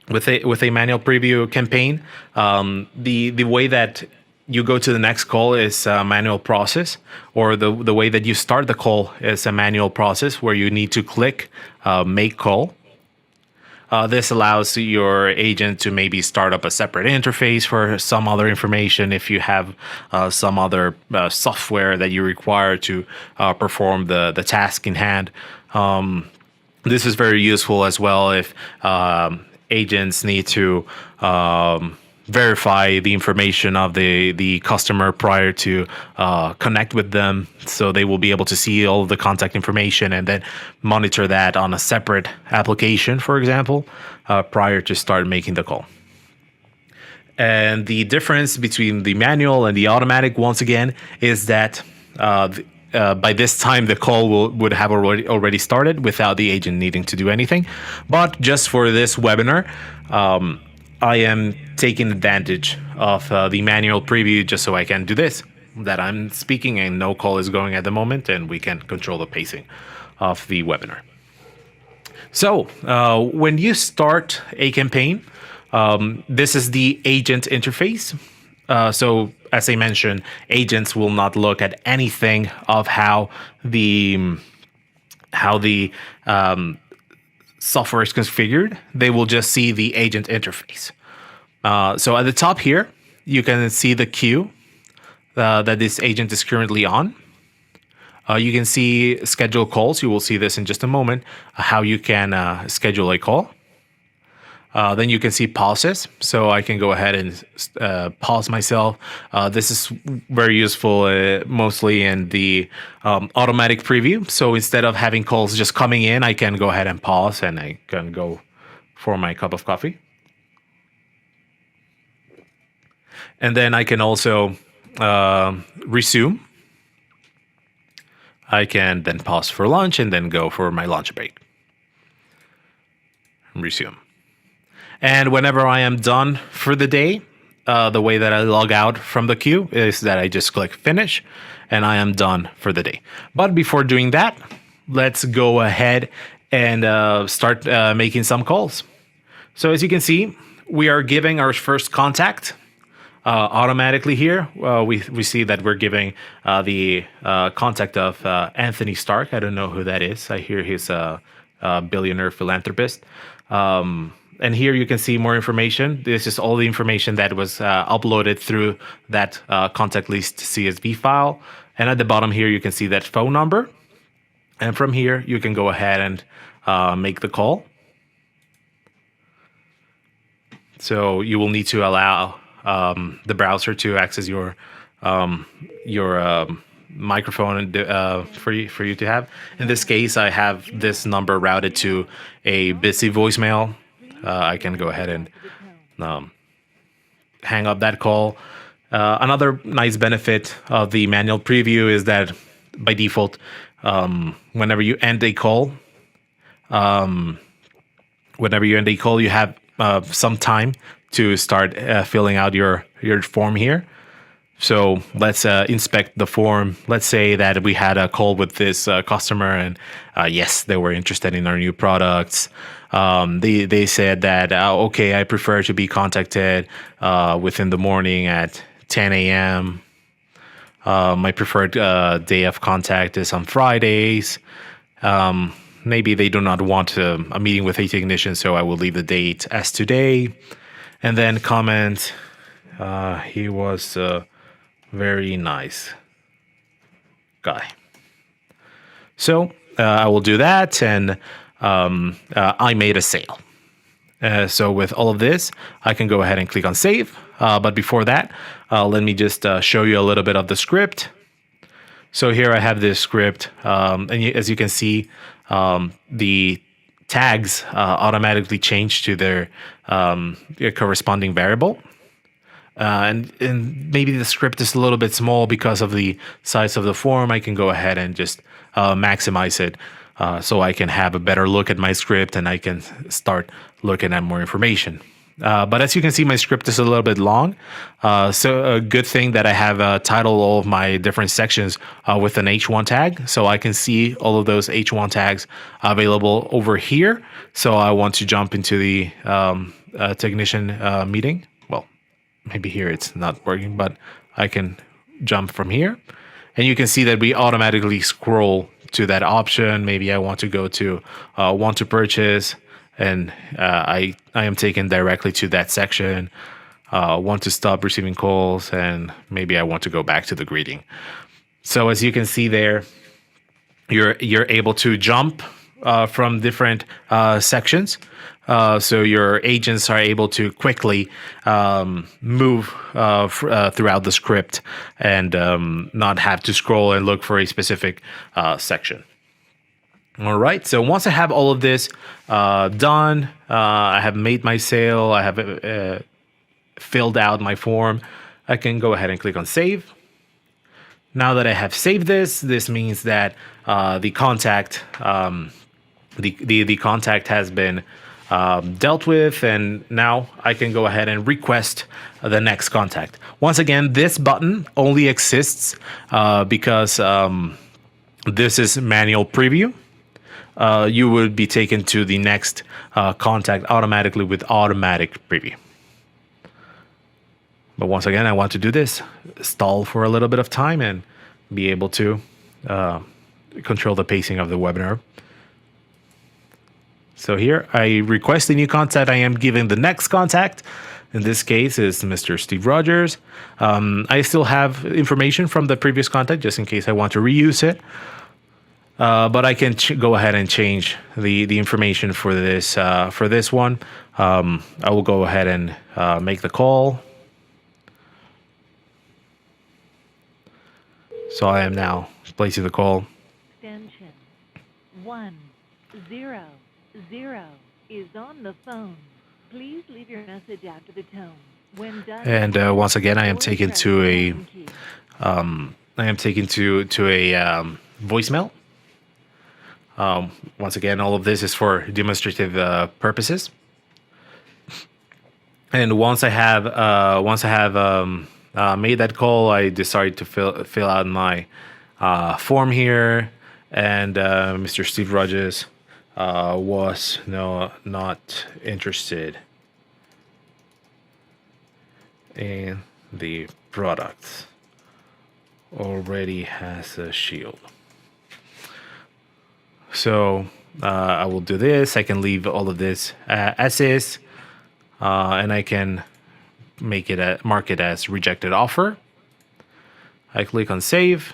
with a manual preview campaign, the way that you go to the next call is a manual process, or the way that you start the call is a manual process where you need to click make call. This allows your agent to maybe start up a separate interface for some other information if you have some other software that you require to perform the task in hand. This is very useful as well if agents need to verify the information of the customer prior to connect with them, so they will be able to see all of the contact information and then monitor that on a separate application, for example, prior to start making the call. And the difference between the manual and the automatic, once again, is that by this time the call would have already started without the agent needing to do anything. But just for this webinar, I am taking advantage of the manual preview just so I can do this, that I'm speaking and no call is going at the moment, and we can control the pacing of the webinar. So when you start a campaign, this is the agent interface. So as I mentioned, agents will not look at anything of how the software is configured. They will just see the agent interface. So at the top here, you can see the queue that this agent is currently on. You can see schedule calls. You will see this in just a moment, how you can schedule a call. Then you can see pauses. So I can go ahead and pause myself. This is very useful mostly in the automatic preview. So instead of having calls just coming in, I can go ahead and pause and I can go for my cup of coffee. And then I can also resume. I can then pause for lunch and then go for my lunch break. Resume. And whenever I am done for the day, the way that I log out from the queue is that I just click finish and I am done for the day. But before doing that, let's go ahead and start making some calls. So as you can see, we are giving our first contact automatically here. We see that we're giving the contact of Anthony Stark. I don't know who that is. I hear he's a billionaire philanthropist. And here you can see more information. This is all the information that was uploaded through that contact list CSV file. And at the bottom here, you can see that phone number. And from here, you can go ahead and make the call. So you will need to allow the browser to access your microphone for you to have. In this case, I have this number routed to a busy voicemail. I can go ahead and hang up that call. Another nice benefit of the manual preview is that by default, whenever you end a call, you have some time to start filling out your form here. So let's inspect the form. Let's say that we had a call with this customer, and yes, they were interested in our new products. They said that okay, I prefer to be contacted within the morning at 10 a.m. My preferred day of contact is on Fridays. Maybe they do not want a meeting with a technician, so I will leave the date as today, and then comment. He was very nice guy. So I will do that, and I made a sale. So with all of this, I can go ahead and click on save. But before that, let me just show you a little bit of the script. So here I have this script, and as you can see, the tags automatically change to their corresponding variable. And maybe the script is a little bit small because of the size of the form. I can go ahead and just maximize it so I can have a better look at my script and I can start looking at more information. But as you can see, my script is a little bit long. So a good thing that I have titled all of my different sections with an H1 tag. So I can see all of those H1 tags available over here. So I want to jump into the technician meeting. Well, maybe here it's not working, but I can jump from here. And you can see that we automatically scroll to that option. Maybe I want to go to want to purchase, and I am taken directly to that section. Want to stop receiving calls, and maybe I want to go back to the greeting. So as you can see there, you're able to jump from different sections. So your agents are able to quickly move throughout the script and not have to scroll and look for a specific section. All right. So once I have all of this done, I have made my sale, I have filled out my form, I can go ahead and click on save. Now that I have saved this means that the contact the contact has been dealt with, and now I can go ahead and request the next contact. Once again, this button only exists because this is manual preview. You would be taken to the next contact automatically with automatic preview. But once again, I want to do this, stall for a little bit of time and be able to control the pacing of the webinar. So here I request a new contact. I am giving the next contact. In this case is Mr. Steve Rogers. I still have information from the previous contact just in case I want to reuse it. But I can go ahead and change the information for this one. I will go ahead and make the call. So I am now placing the call. Extension 100 is on the phone. Please leave your message after the tone. When done, and once again, I am taken to a voicemail. Once again, all of this is for demonstrative purposes. And once I have made that call, I decided to fill out my form here, and Mr. Steve Rogers was not interested in the product. Already has a shield. So I will do this. I can leave all of this as is, and I can mark it as rejected offer. I click on save.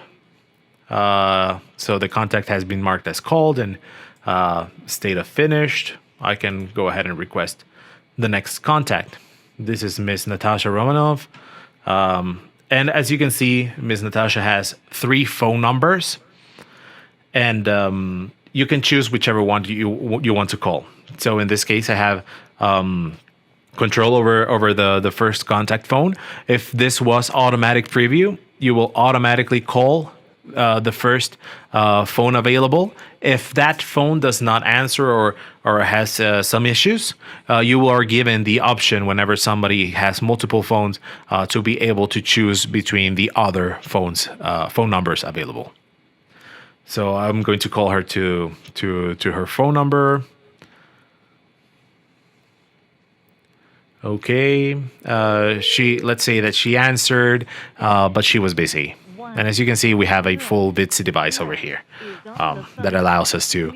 So the contact has been marked as called and state of finished. I can go ahead and request the next contact. This is Miss Natasha Romanov. And as you can see, Miss Natasha has 3 phone numbers, and you can choose whichever one you want to call. So in this case, I have control over the first contact phone. If this was automatic preview, you will automatically call the first phone available. If that phone does not answer or has some issues, you are given the option whenever somebody has multiple phones to be able to choose between the other phone numbers available. So I'm going to call her to her phone number. Okay, let's say that she answered, but she was busy. And as you can see, we have a full Bitsy device over here that allows us to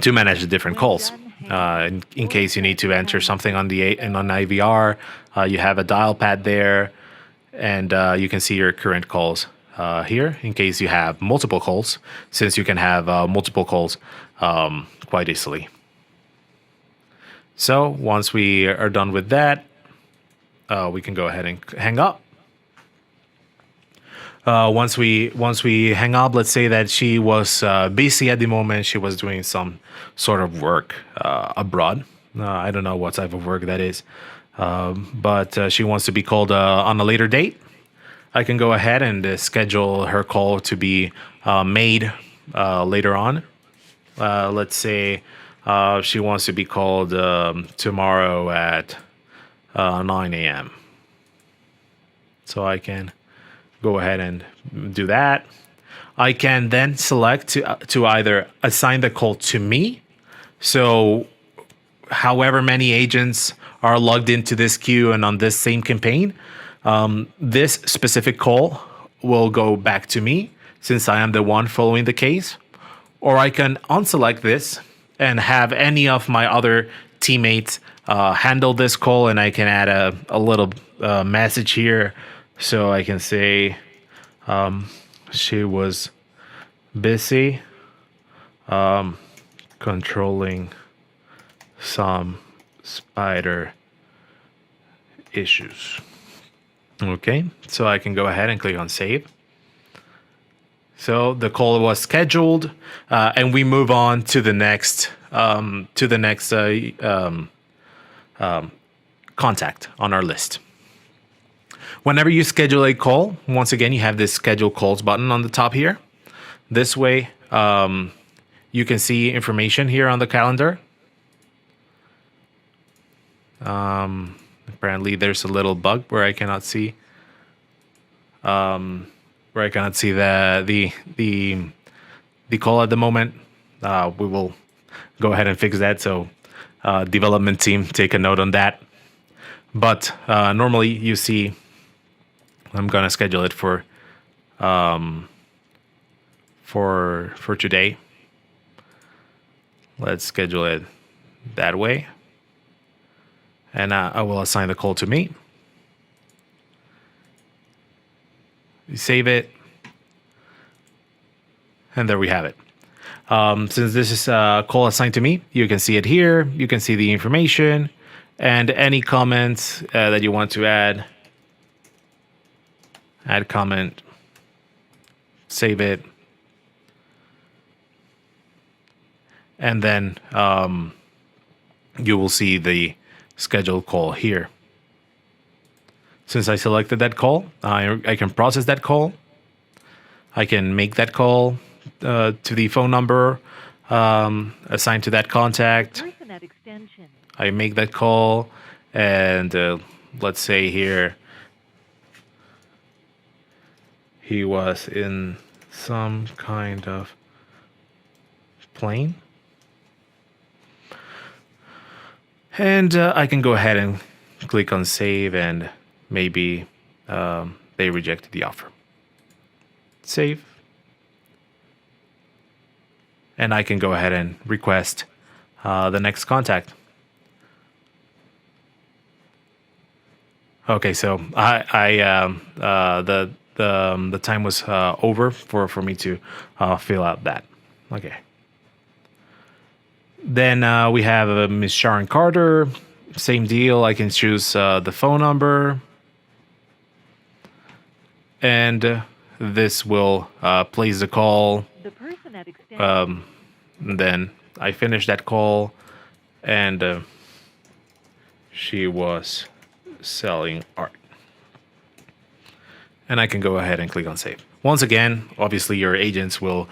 manage the different calls. In case you need to enter something on IVR, you have a dial pad there, and you can see your current calls here in case you have multiple calls, since you can have multiple calls quite easily. So once we are done with that, we can go ahead and hang up. Once we hang up, let's say that she was busy at the moment. She was doing some sort of work abroad. I don't know what type of work that is, but she wants to be called on a later date. I can go ahead and schedule her call to be made later on. Let's say she wants to be called tomorrow at 9 a.m. So I can go ahead and do that. I can then select to either assign the call to me. So however many agents are logged into this queue and on this same campaign, this specific call will go back to me since I am the one following the case. Or I can unselect this and have any of my other teammates handle this call, and I can add a little message here. So I can say she was busy controlling some spider issues. Okay, so I can go ahead and click on save. So the call was scheduled, and we move on to the next contact on our list. Whenever you schedule a call, once again, you have this schedule calls button on the top here. This way, you can see information here on the calendar. Apparently, there's a little bug where I cannot see. The call at the moment. We will go ahead and fix that. So, development team, take a note on that. But normally, you see, I'm gonna schedule it for today. Let's schedule it that way, and I will assign the call to me. You save it, and there we have it. Since this is a call assigned to me, you can see it here. You can see the information and any comments that you want to add. Add comment, save it, and then you will see the scheduled call here. Since I selected that call, I can process that call. I can make that call to the phone number assigned to that contact. Person at extension. I make that call, and let's say here, he was in some kind of plane. And I can go ahead and click on save, and maybe they rejected the offer. Save. And I can go ahead and request the next contact. Okay, so the time was over for me to fill out that. Okay. Then we have Miss Sharon Carter. Same deal. I can choose the phone number, and this will place the call. The person at extension. Then I finish that call, and she was selling art. And I can go ahead and click on save. Once again, obviously your agents will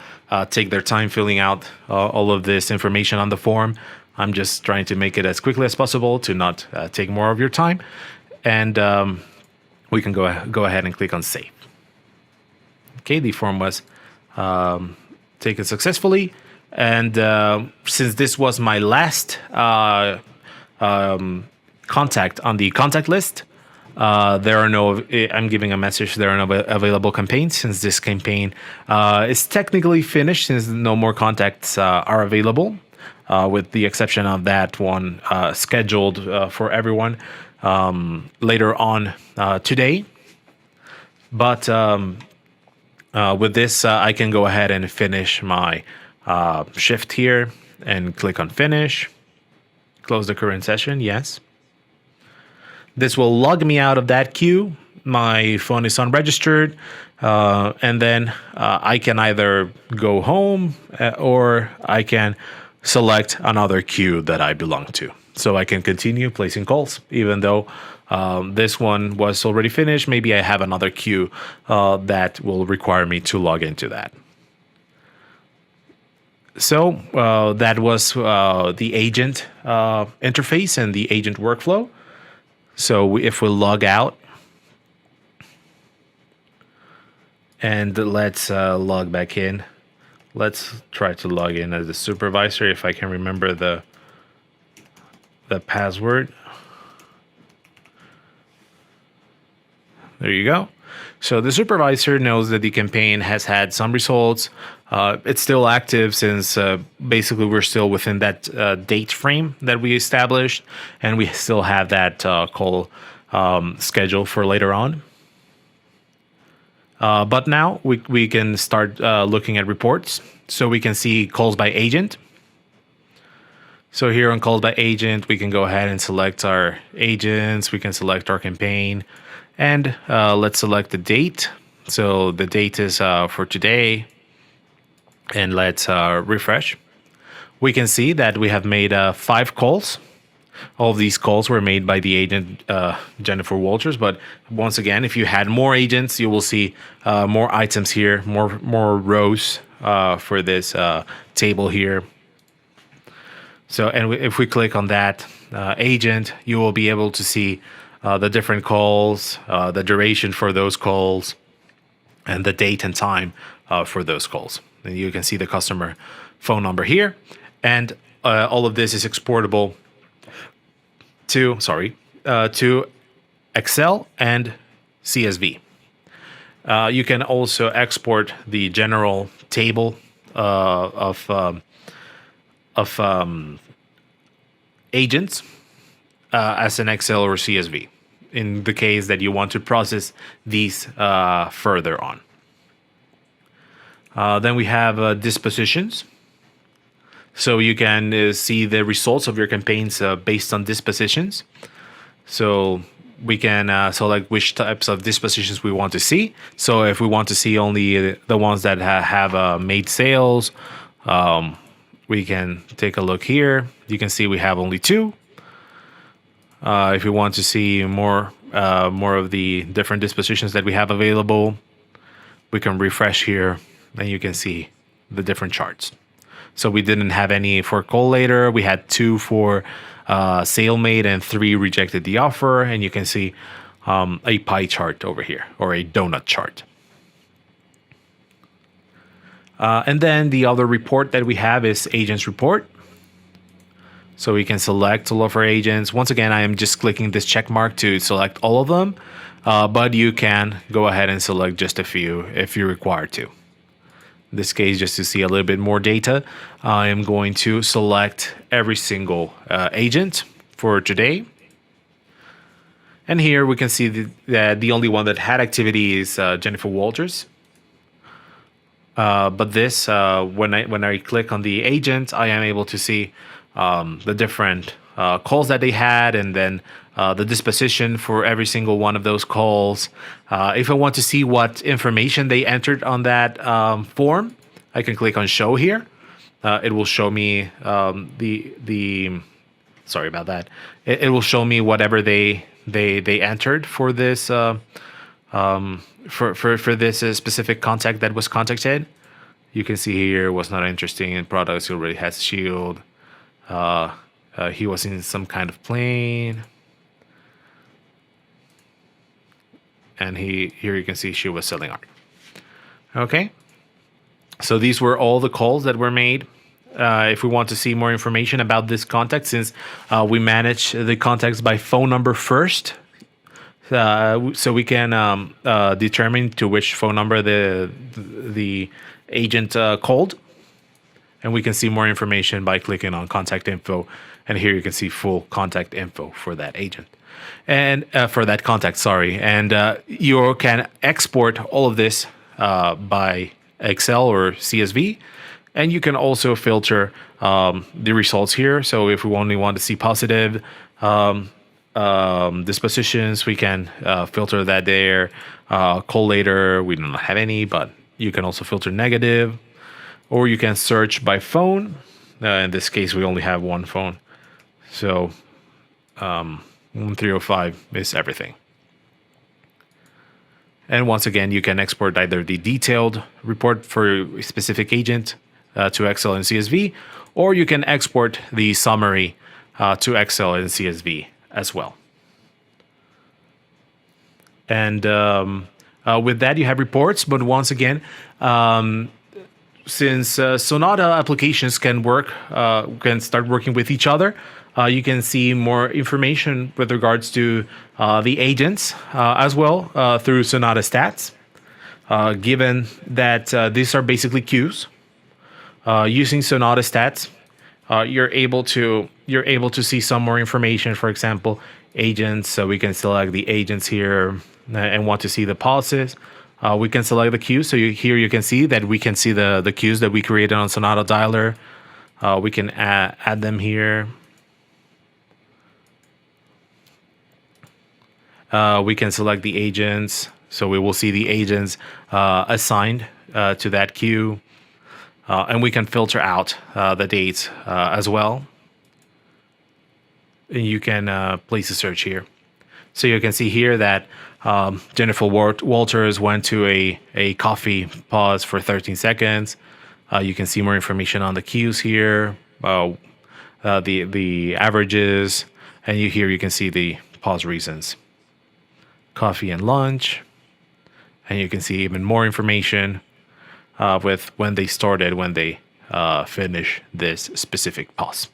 take their time filling out all of this information on the form. I'm just trying to make it as quickly as possible to not take more of your time. And we can go ahead and click on save. Okay, the form was taken successfully. And since this was my last contact on the contact list, there are no, I'm giving a message, there are no available campaigns since this campaign is technically finished since no more contacts are available, with the exception of that one scheduled for everyone later on today. But with this, I can go ahead and finish my shift here and click on finish. Close the current session, yes. This will log me out of that queue. My phone is unregistered, and then I can either go home or I can select another queue that I belong to. So I can continue placing calls, even though this one was already finished. Maybe I have another queue that will require me to log into that. So that was the agent interface and the agent workflow. So if we log out and let's log back in, let's try to log in as a supervisor if I can remember the password. There you go. So the supervisor knows that the campaign has had some results. It's still active since basically we're still within that date frame that we established, and we still have that call scheduled for later on. But now we can start looking at reports. So we can see calls by agent. So here on calls by agent, we can go ahead and select our agents. We can select our campaign. And let's select the date. So the date is for today. And let's refresh. We can see that we have made 5 calls. All of these calls were made by the agent, Jennifer Walters. But once again, if you had more agents, you will see more items here, more rows for this table here. So, and if we click on that agent, you will be able to see the different calls, the duration for those calls, and the date and time for those calls. And you can see the customer phone number here. And all of this is exportable to Excel and CSV. You can also export the general table of agents as an Excel or CSV in the case that you want to process these further on. Then we have dispositions. So you can see the results of your campaigns based on dispositions. So we can select which types of dispositions we want to see. So if we want to see only the ones that have made sales, we can take a look here. You can see we have only 2. If we want to see more of the different dispositions that we have available, we can refresh here, and you can see the different charts. So we didn't have any for call later. We had 2 for sale made and 3 rejected the offer. And you can see a pie chart over here, or a donut chart. And then the other report that we have is agents report. So we can select all of our agents. Once again, I am just clicking this check mark to select all of them, but you can go ahead and select just a few if you require to. In this case, just to see a little bit more data, I am going to select every single agent for today. And here we can see that the only one that had activity is Jennifer Walters. But this, when I click on the agent, I am able to see the different calls that they had, and then the disposition for every single one of those calls. If I want to see what information they entered on that form, I can click on show here. It will show me sorry about that. It will show me whatever they entered for this for this specific contact that was contacted. You can see here was not interesting in products. He already has shield. He was in some kind of plane. And here you can see she was selling art. Okay. So these were all the calls that were made. If we want to see more information about this contact, since we manage the contacts by phone number first, so we can determine to which phone number the agent called, and we can see more information by clicking on contact info, and here you can see full contact info for that agent and for that contact. Sorry, and you can export all of this by Excel or CSV. And you can also filter the results here. So if we only want to see positive dispositions, we can filter that there. Call later, we don't have any, but you can also filter negative. Or you can search by phone. In this case, we only have one phone. So 1305 is everything. And once again, you can export either the detailed report for a specific agent to Excel and CSV, or you can export the summary to Excel and CSV as well. And with that, you have reports. But once again, since Sonata applications can start working with each other, you can see more information with regards to the agents as well through Sonata Stats. Given that these are basically queues. Using Sonata Stats, you're able to see some more information. For example, agents. So we can select the agents here and want to see the policies. We can select the queues. So here you can see that we can see the queues that we created on Sonata Dialer. We can add them here. We can select the agents. So we will see the agents assigned to that queue. And we can filter out the dates as well. And you can place a search here. So you can see here that Jennifer Walters went to a coffee pause for 13 seconds. You can see more information on the queues here, the averages, and here you can see the pause reasons. Coffee and lunch. And you can see even more information with when they started, when they finish this specific pause.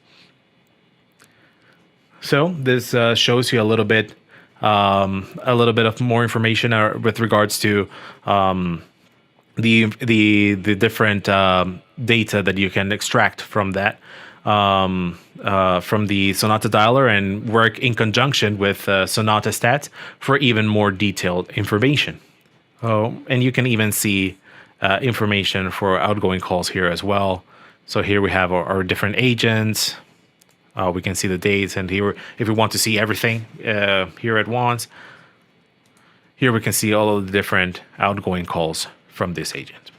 So this shows you a little bit of more information with regards to the different data that you can extract from that from the Sonata Dialer, and work in conjunction with Sonata Stats for even more detailed information. And you can even see information for outgoing calls here as well. So here we have our different agents. We can see the dates, and here, if we want to see everything here at once, here we can see all of the different outgoing calls from this agent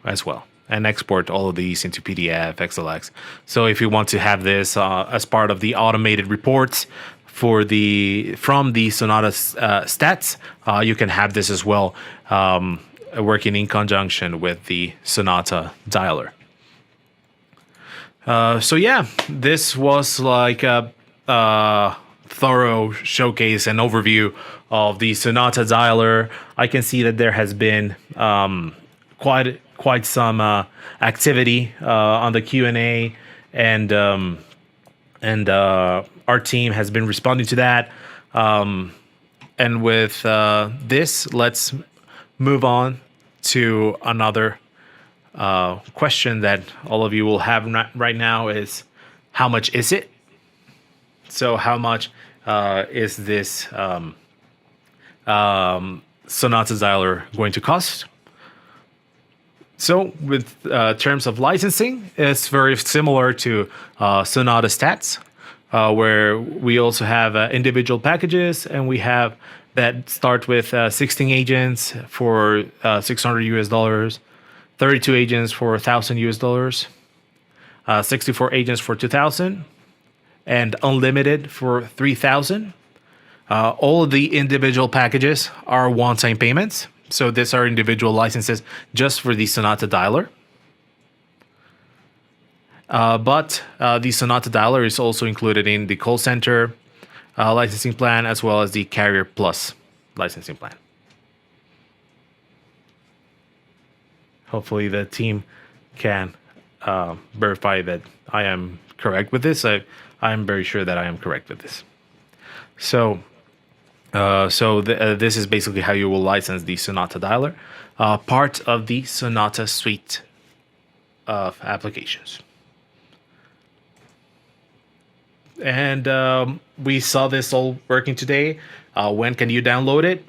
as well, and export all of these into PDF, XLX. So if you want to have this as part of the automated reports from the Sonata Stats, you can have this as well, working in conjunction with the Sonata Dialer. So yeah, this was like a thorough showcase and overview of the Sonata Dialer. I can see that there has been quite some activity on the Q&A, and our team has been responding to that. And with this, let's move on to another question that all of you will have right now is, how much is it? So how much is this Sonata Dialer going to cost? So with terms of licensing, it's very similar to Sonata Stats, where we also have individual packages, and we have that start with 16 agents for $600 US, 32 agents for $1,000 US, 64 agents for $2,000, and unlimited for $3,000. All of the individual packages are one-time payments. So these are individual licenses just for the Sonata Dialer. But the Sonata Dialer is also included in the call center licensing plan, as well as the Carrier Plus licensing plan. Hopefully the team can verify that I am correct with this. I am very sure that I am correct with this. So, this is basically how you will license the Sonata Dialer, part of the Sonata suite of applications. And we saw this all working today. When can you download it?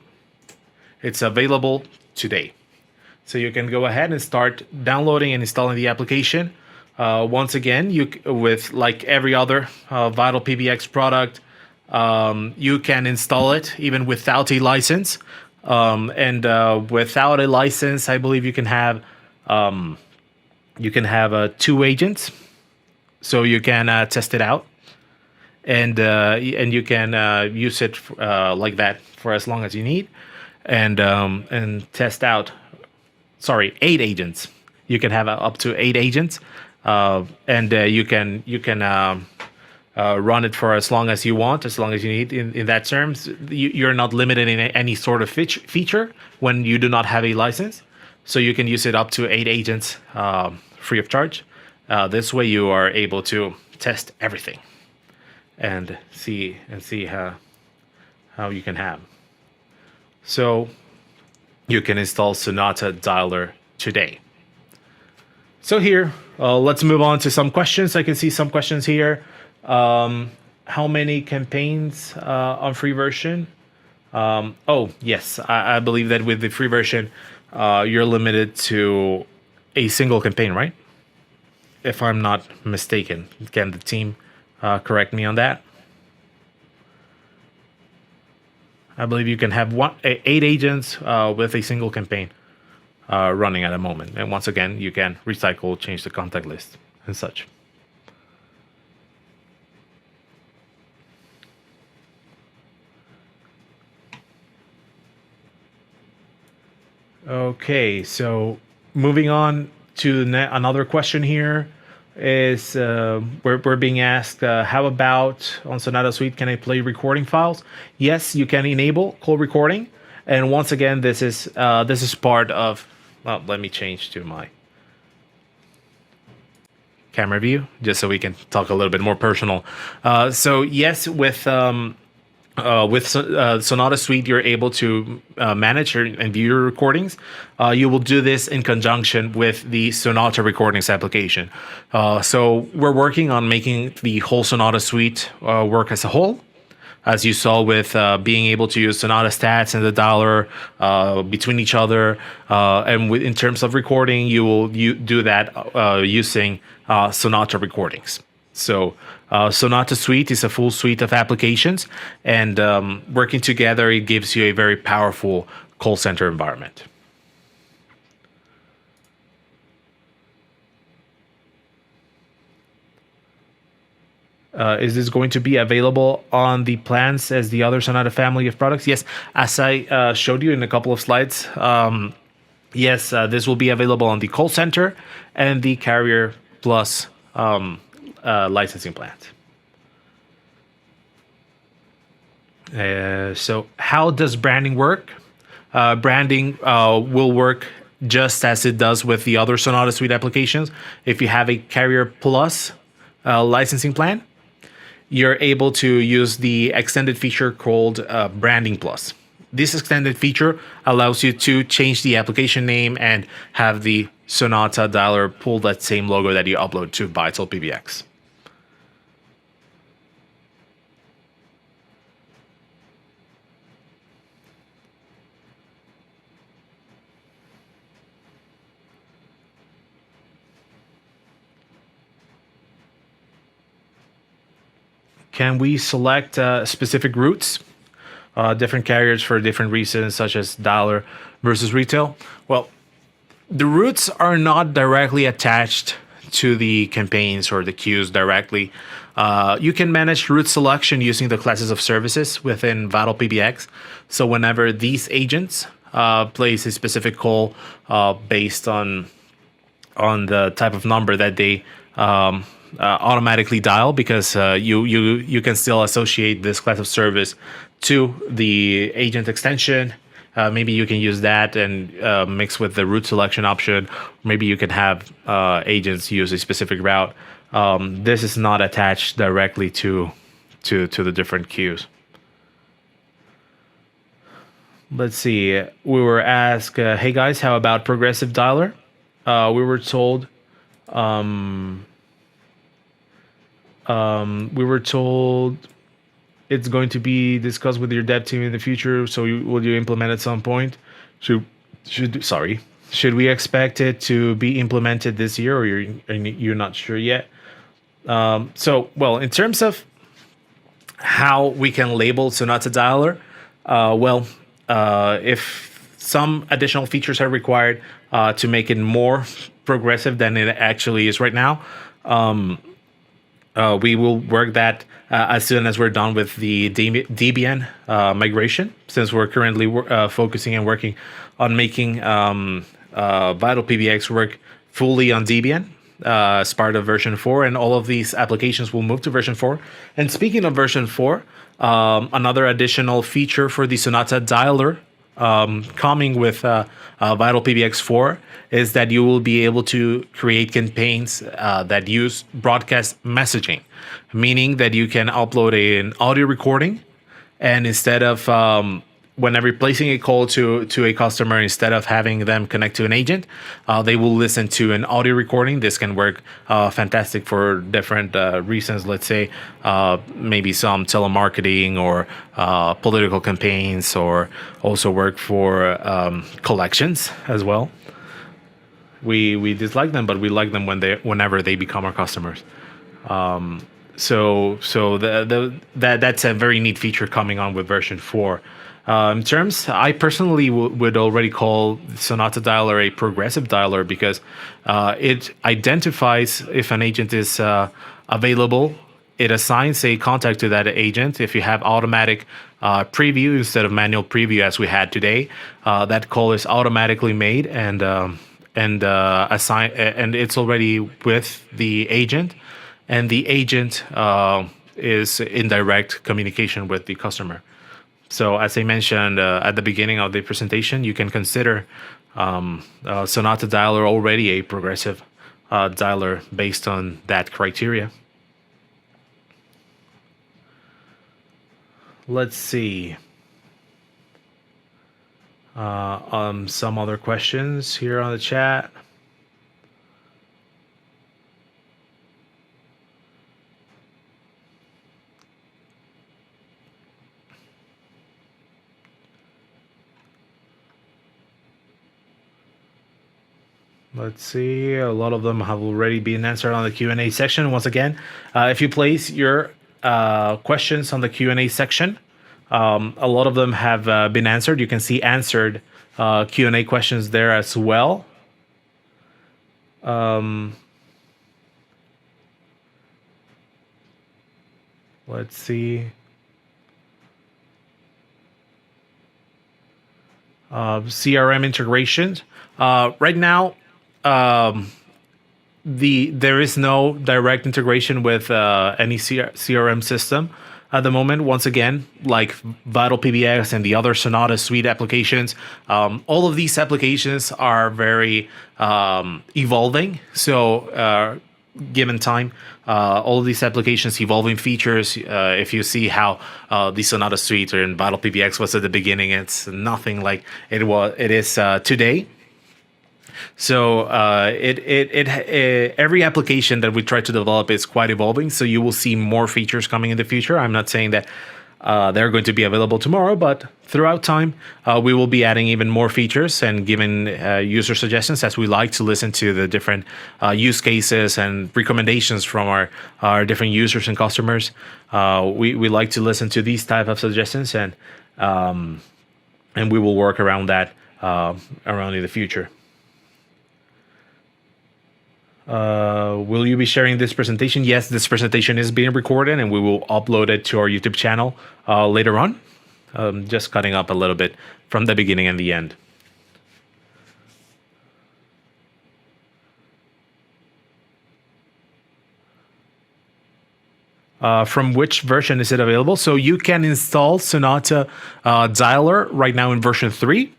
It's available today. So you can go ahead and start downloading and installing the application. Once again, with like every other VitalPBX product, you can install it even without a license. And without a license, I believe you can have 2 agents, so you can test it out, and you can use it like that for as long as you need, and test out. 8 agents. You can have up to 8 agents, and you can run it for as long as you want, as long as you need. In that terms, you're not limited in any sort of feature when you do not have a license. So you can use it up to 8 agents free of charge. This way, you are able to test everything and see how you can have. So you can install Sonata Dialer today. So here, let's move on to some questions. I can see some questions here. How many campaigns on free version? Oh, yes. I believe that with the free version, you're limited to a single campaign, right? If I'm not mistaken. Can the team correct me on that? I believe you can have 8 agents with a single campaign running at a moment. And once again, you can recycle, change the contact list, and such. Okay, so moving on to another question here is we're being asked, how about on Sonata Suite, can I play recording files? Yes, you can enable call recording. And once again, this is part of, well, let me change to my camera view just so we can talk a little bit more personal. So yes, with Sonata Suite, you're able to manage and view your recordings. You will do this in conjunction with the Sonata Recordings application. So we're working on making the whole Sonata Suite work as a whole. As you saw with being able to use Sonata Stats and the Dialer between each other. And in terms of recording, you do that using Sonata Recordings. So Sonata Suite is a full suite of applications, and working together, it gives you a very powerful call center environment. Is this going to be available on the plans as the other Sonata family of products? Yes, as I showed you in a couple of slides. Yes, this will be available on the call center and the Carrier Plus licensing plans. So how does branding work? Branding will work just as it does with the other Sonata Suite applications. If you have a Carrier Plus licensing plan, you're able to use the extended feature called Branding Plus. This extended feature allows you to change the application name and have the Sonata Dialer pull that same logo that you upload to VitalPBX. Can we select specific routes, different carriers for different reasons, such as Dialer versus retail? Well, the routes are not directly attached to the campaigns or the queues directly. You can manage route selection using the classes of services within VitalPBX. So whenever these agents place a specific call based on the type of number that they automatically dial, because you can still associate this class of service to the agent extension. Maybe you can use that and mix with the route selection option. Maybe you can have agents use a specific route. This is not attached directly to the different queues. Let's see. We were asked, "Hey guys, how about progressive dialer?" We were told. We were told it's going to be discussed with your dev team in the future. So will you implement at some point? Should we expect it to be implemented this year, or you're not sure yet? Well, in terms of how we can label Sonata Dialer, if some additional features are required to make it more progressive than it actually is right now, we will work that as soon as we're done with the Debian migration, since we're currently focusing and working on making VitalPBX work fully on Debian as part of version 4, and all of these applications will move to version 4. And speaking of version 4, another additional feature for the Sonata Dialer coming with VitalPBX 4 is that you will be able to create campaigns that use broadcast messaging, meaning that you can upload an audio recording, and instead of whenever placing a call to a customer, instead of having them connect to an agent, they will listen to an audio recording. This can work fantastic for different reasons. Let's say maybe some telemarketing or political campaigns, or also work for collections as well. We dislike them, but we like them whenever they become our customers. So that's a very neat feature coming on with version 4. I personally would already call Sonata Dialer a progressive dialer, because it identifies if an agent is available. It assigns a contact to that agent. If you have automatic preview instead of manual preview as we had today, that call is automatically made and assign, and it's already with the agent, and the agent is in direct communication with the customer. So as I mentioned at the beginning of the presentation, you can consider Sonata Dialer already a progressive dialer based on that criteria. Let's see. Some other questions here on the chat. Let's see. A lot of them have already been answered on the Q&A section. Once again, if you place your questions on the Q&A section, a lot of them have been answered. You can see answered Q&A questions there as well. Let's see. CRM integrations. Right now, there is no direct integration with any CRM system at the moment. Once again, like VitalPBX and the other Sonata suite applications, all of these applications are very evolving. So given time, all of these applications evolving features. If you see how the Sonata suite or in VitalPBX was at the beginning, it's nothing like it is today. So every application that we try to develop is quite evolving. So you will see more features coming in the future. I'm not saying that they're going to be available tomorrow, but throughout time, we will be adding even more features and giving user suggestions, as we like to listen to the different use cases and recommendations from our different users and customers. We like to listen to these type of suggestions, and we will work around that around in the future. Will you be sharing this presentation? Yes, this presentation is being recorded and we will upload it to our YouTube channel later on. Just cutting up a little bit from the beginning and the end. From which version is it available? So you can install Sonata Dialer right now in version 3.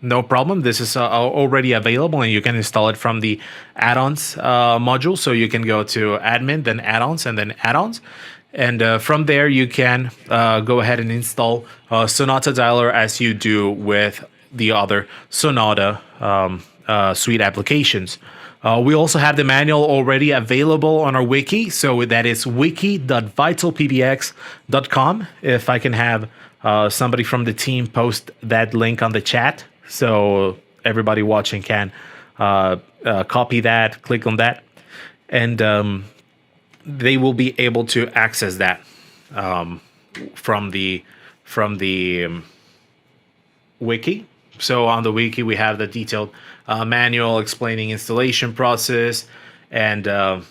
No problem. This is already available and you can install it from the add-ons module. So you can go to admin, then add-ons, and then add-ons. And from there, you can go ahead and install Sonata Dialer as you do with the other Sonata suite applications. We also have the manual already available on our wiki. So that is wiki.vitalpbx.com. If I can have somebody from the team post that link on the chat so everybody watching can copy that, click on that, and they will be able to access that from the wiki. So on the wiki, we have the detailed manual explaining installation process and the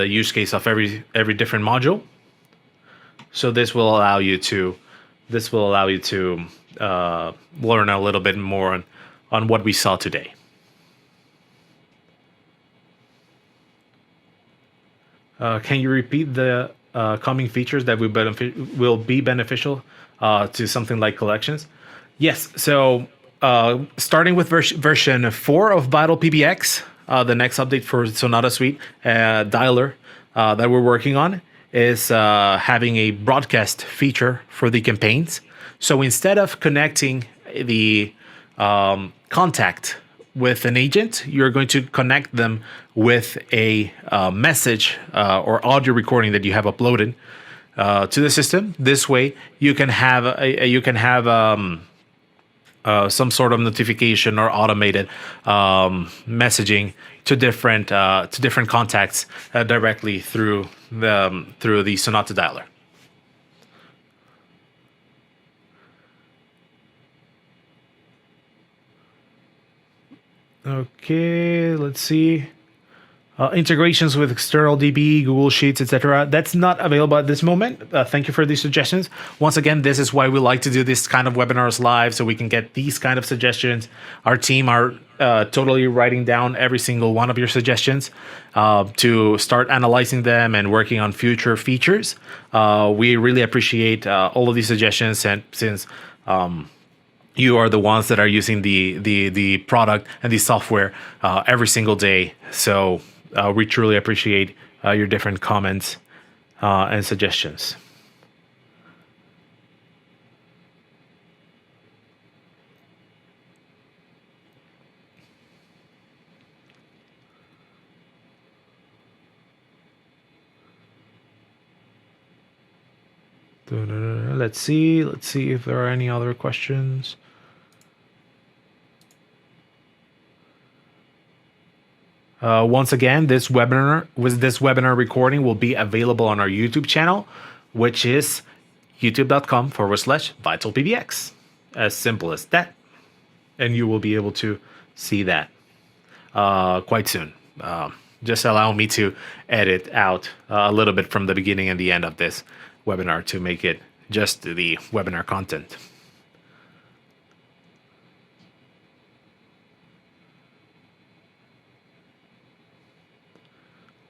use case of every different module. So this will allow you to learn a little bit more on what we saw today. Can you repeat the coming features that will be beneficial to something like collections? Yes. So starting with version 4 of VitalPBX, the next update for Sonata Suite Dialer that we're working on is having a broadcast feature for the campaigns. So instead of connecting the contact with an agent, you're going to connect them with a message or audio recording that you have uploaded to the system. This way, you can have some sort of notification or automated messaging to different contacts directly through the Sonata Dialer. Okay, let's see. Integrations with external DB, Google Sheets, etc. That's not available at this moment. Thank you for these suggestions. Once again, this is why we like to do this kind of webinars live, so we can get these kind of suggestions. Our team are totally writing down every single one of your suggestions to start analyzing them and working on future features. We really appreciate all of these suggestions, and since you are the ones that are using the product and the software every single day. So we truly appreciate your different comments and suggestions. Let's see if there are any other questions. Once again, this webinar recording will be available on our YouTube channel, which is youtube.com/VitalPBX. As simple as that. And you will be able to see that quite soon. Just allow me to edit out a little bit from the beginning and the end of this webinar to make it just the webinar content.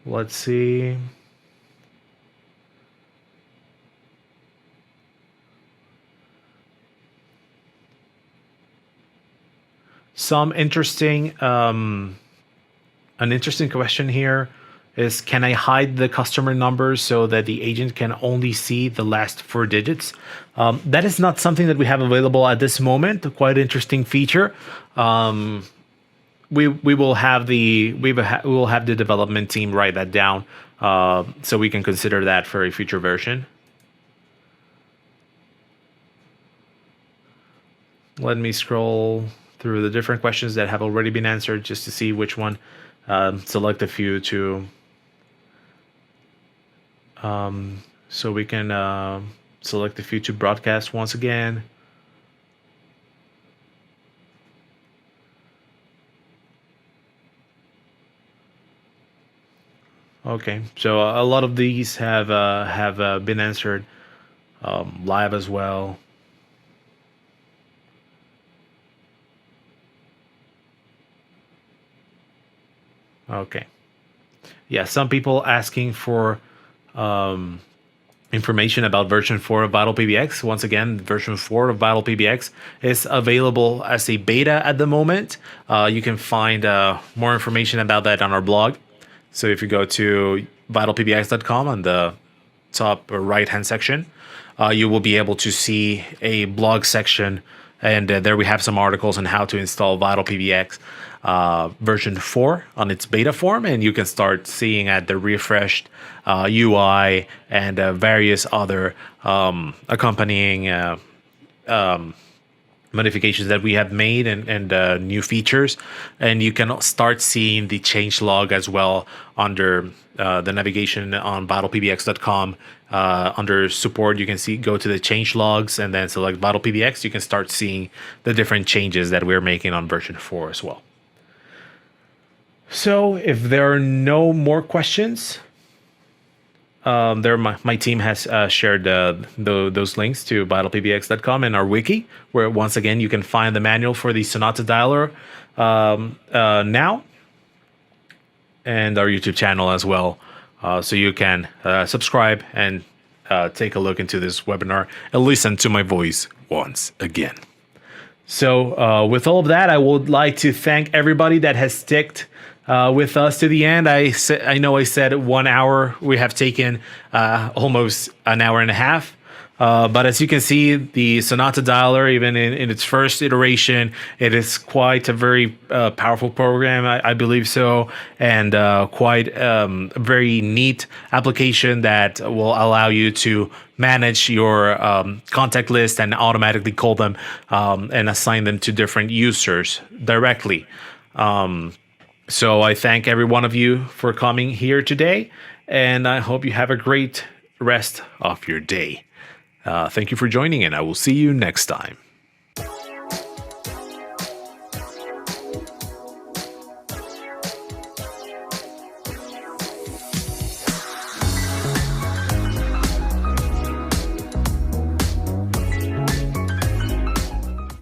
Let's see. An interesting question here is, can I hide the customer numbers so that the agent can only see the last 4 digits? That is not something that we have available at this moment. A quite interesting feature. We will have the development team write that down, so we can consider that for a future version. Let me scroll through the different questions that have already been answered just to see which one. Select a few to so we can select a few to broadcast once again. Okay, so a lot of these have been answered live as well. Okay. Yeah, some people asking for um, information about version 4 of VitalPBX. Once again, version 4 of VitalPBX is available as a beta at the moment. You can find more information about that on our blog. So if you go to vitalpbx.com on the top right hand section, you will be able to see a blog section, and there we have some articles on how to install VitalPBX version 4 on its beta form, and you can start seeing at the refreshed UI and various other accompanying modifications that we have made, and new features. And you can start seeing the change log as well under the navigation on vitalpbx.com. Under support, you can go to the change logs and then select VitalPBX. You can start seeing the different changes that we're making on version 4 as well. So if there are no more questions, my team has shared those links to vitalpbx.com and our wiki, where once again you can find the manual for the Sonata Dialer now, and our YouTube channel as well. So you can subscribe and take a look into this webinar and listen to my voice once again. So with all of that, I would like to thank everybody that has sticked with us to the end. I know I said 1 hour. We have taken almost an hour and a half. But as you can see, the Sonata Dialer, even in its first iteration, it is quite a very powerful program, I believe so, and quite a very neat application that will allow you to manage your contact list and automatically call them and assign them to different users directly. So I thank every one of you for coming here today, and I hope you have a great rest of your day. Thank you for joining, and I will see you next time.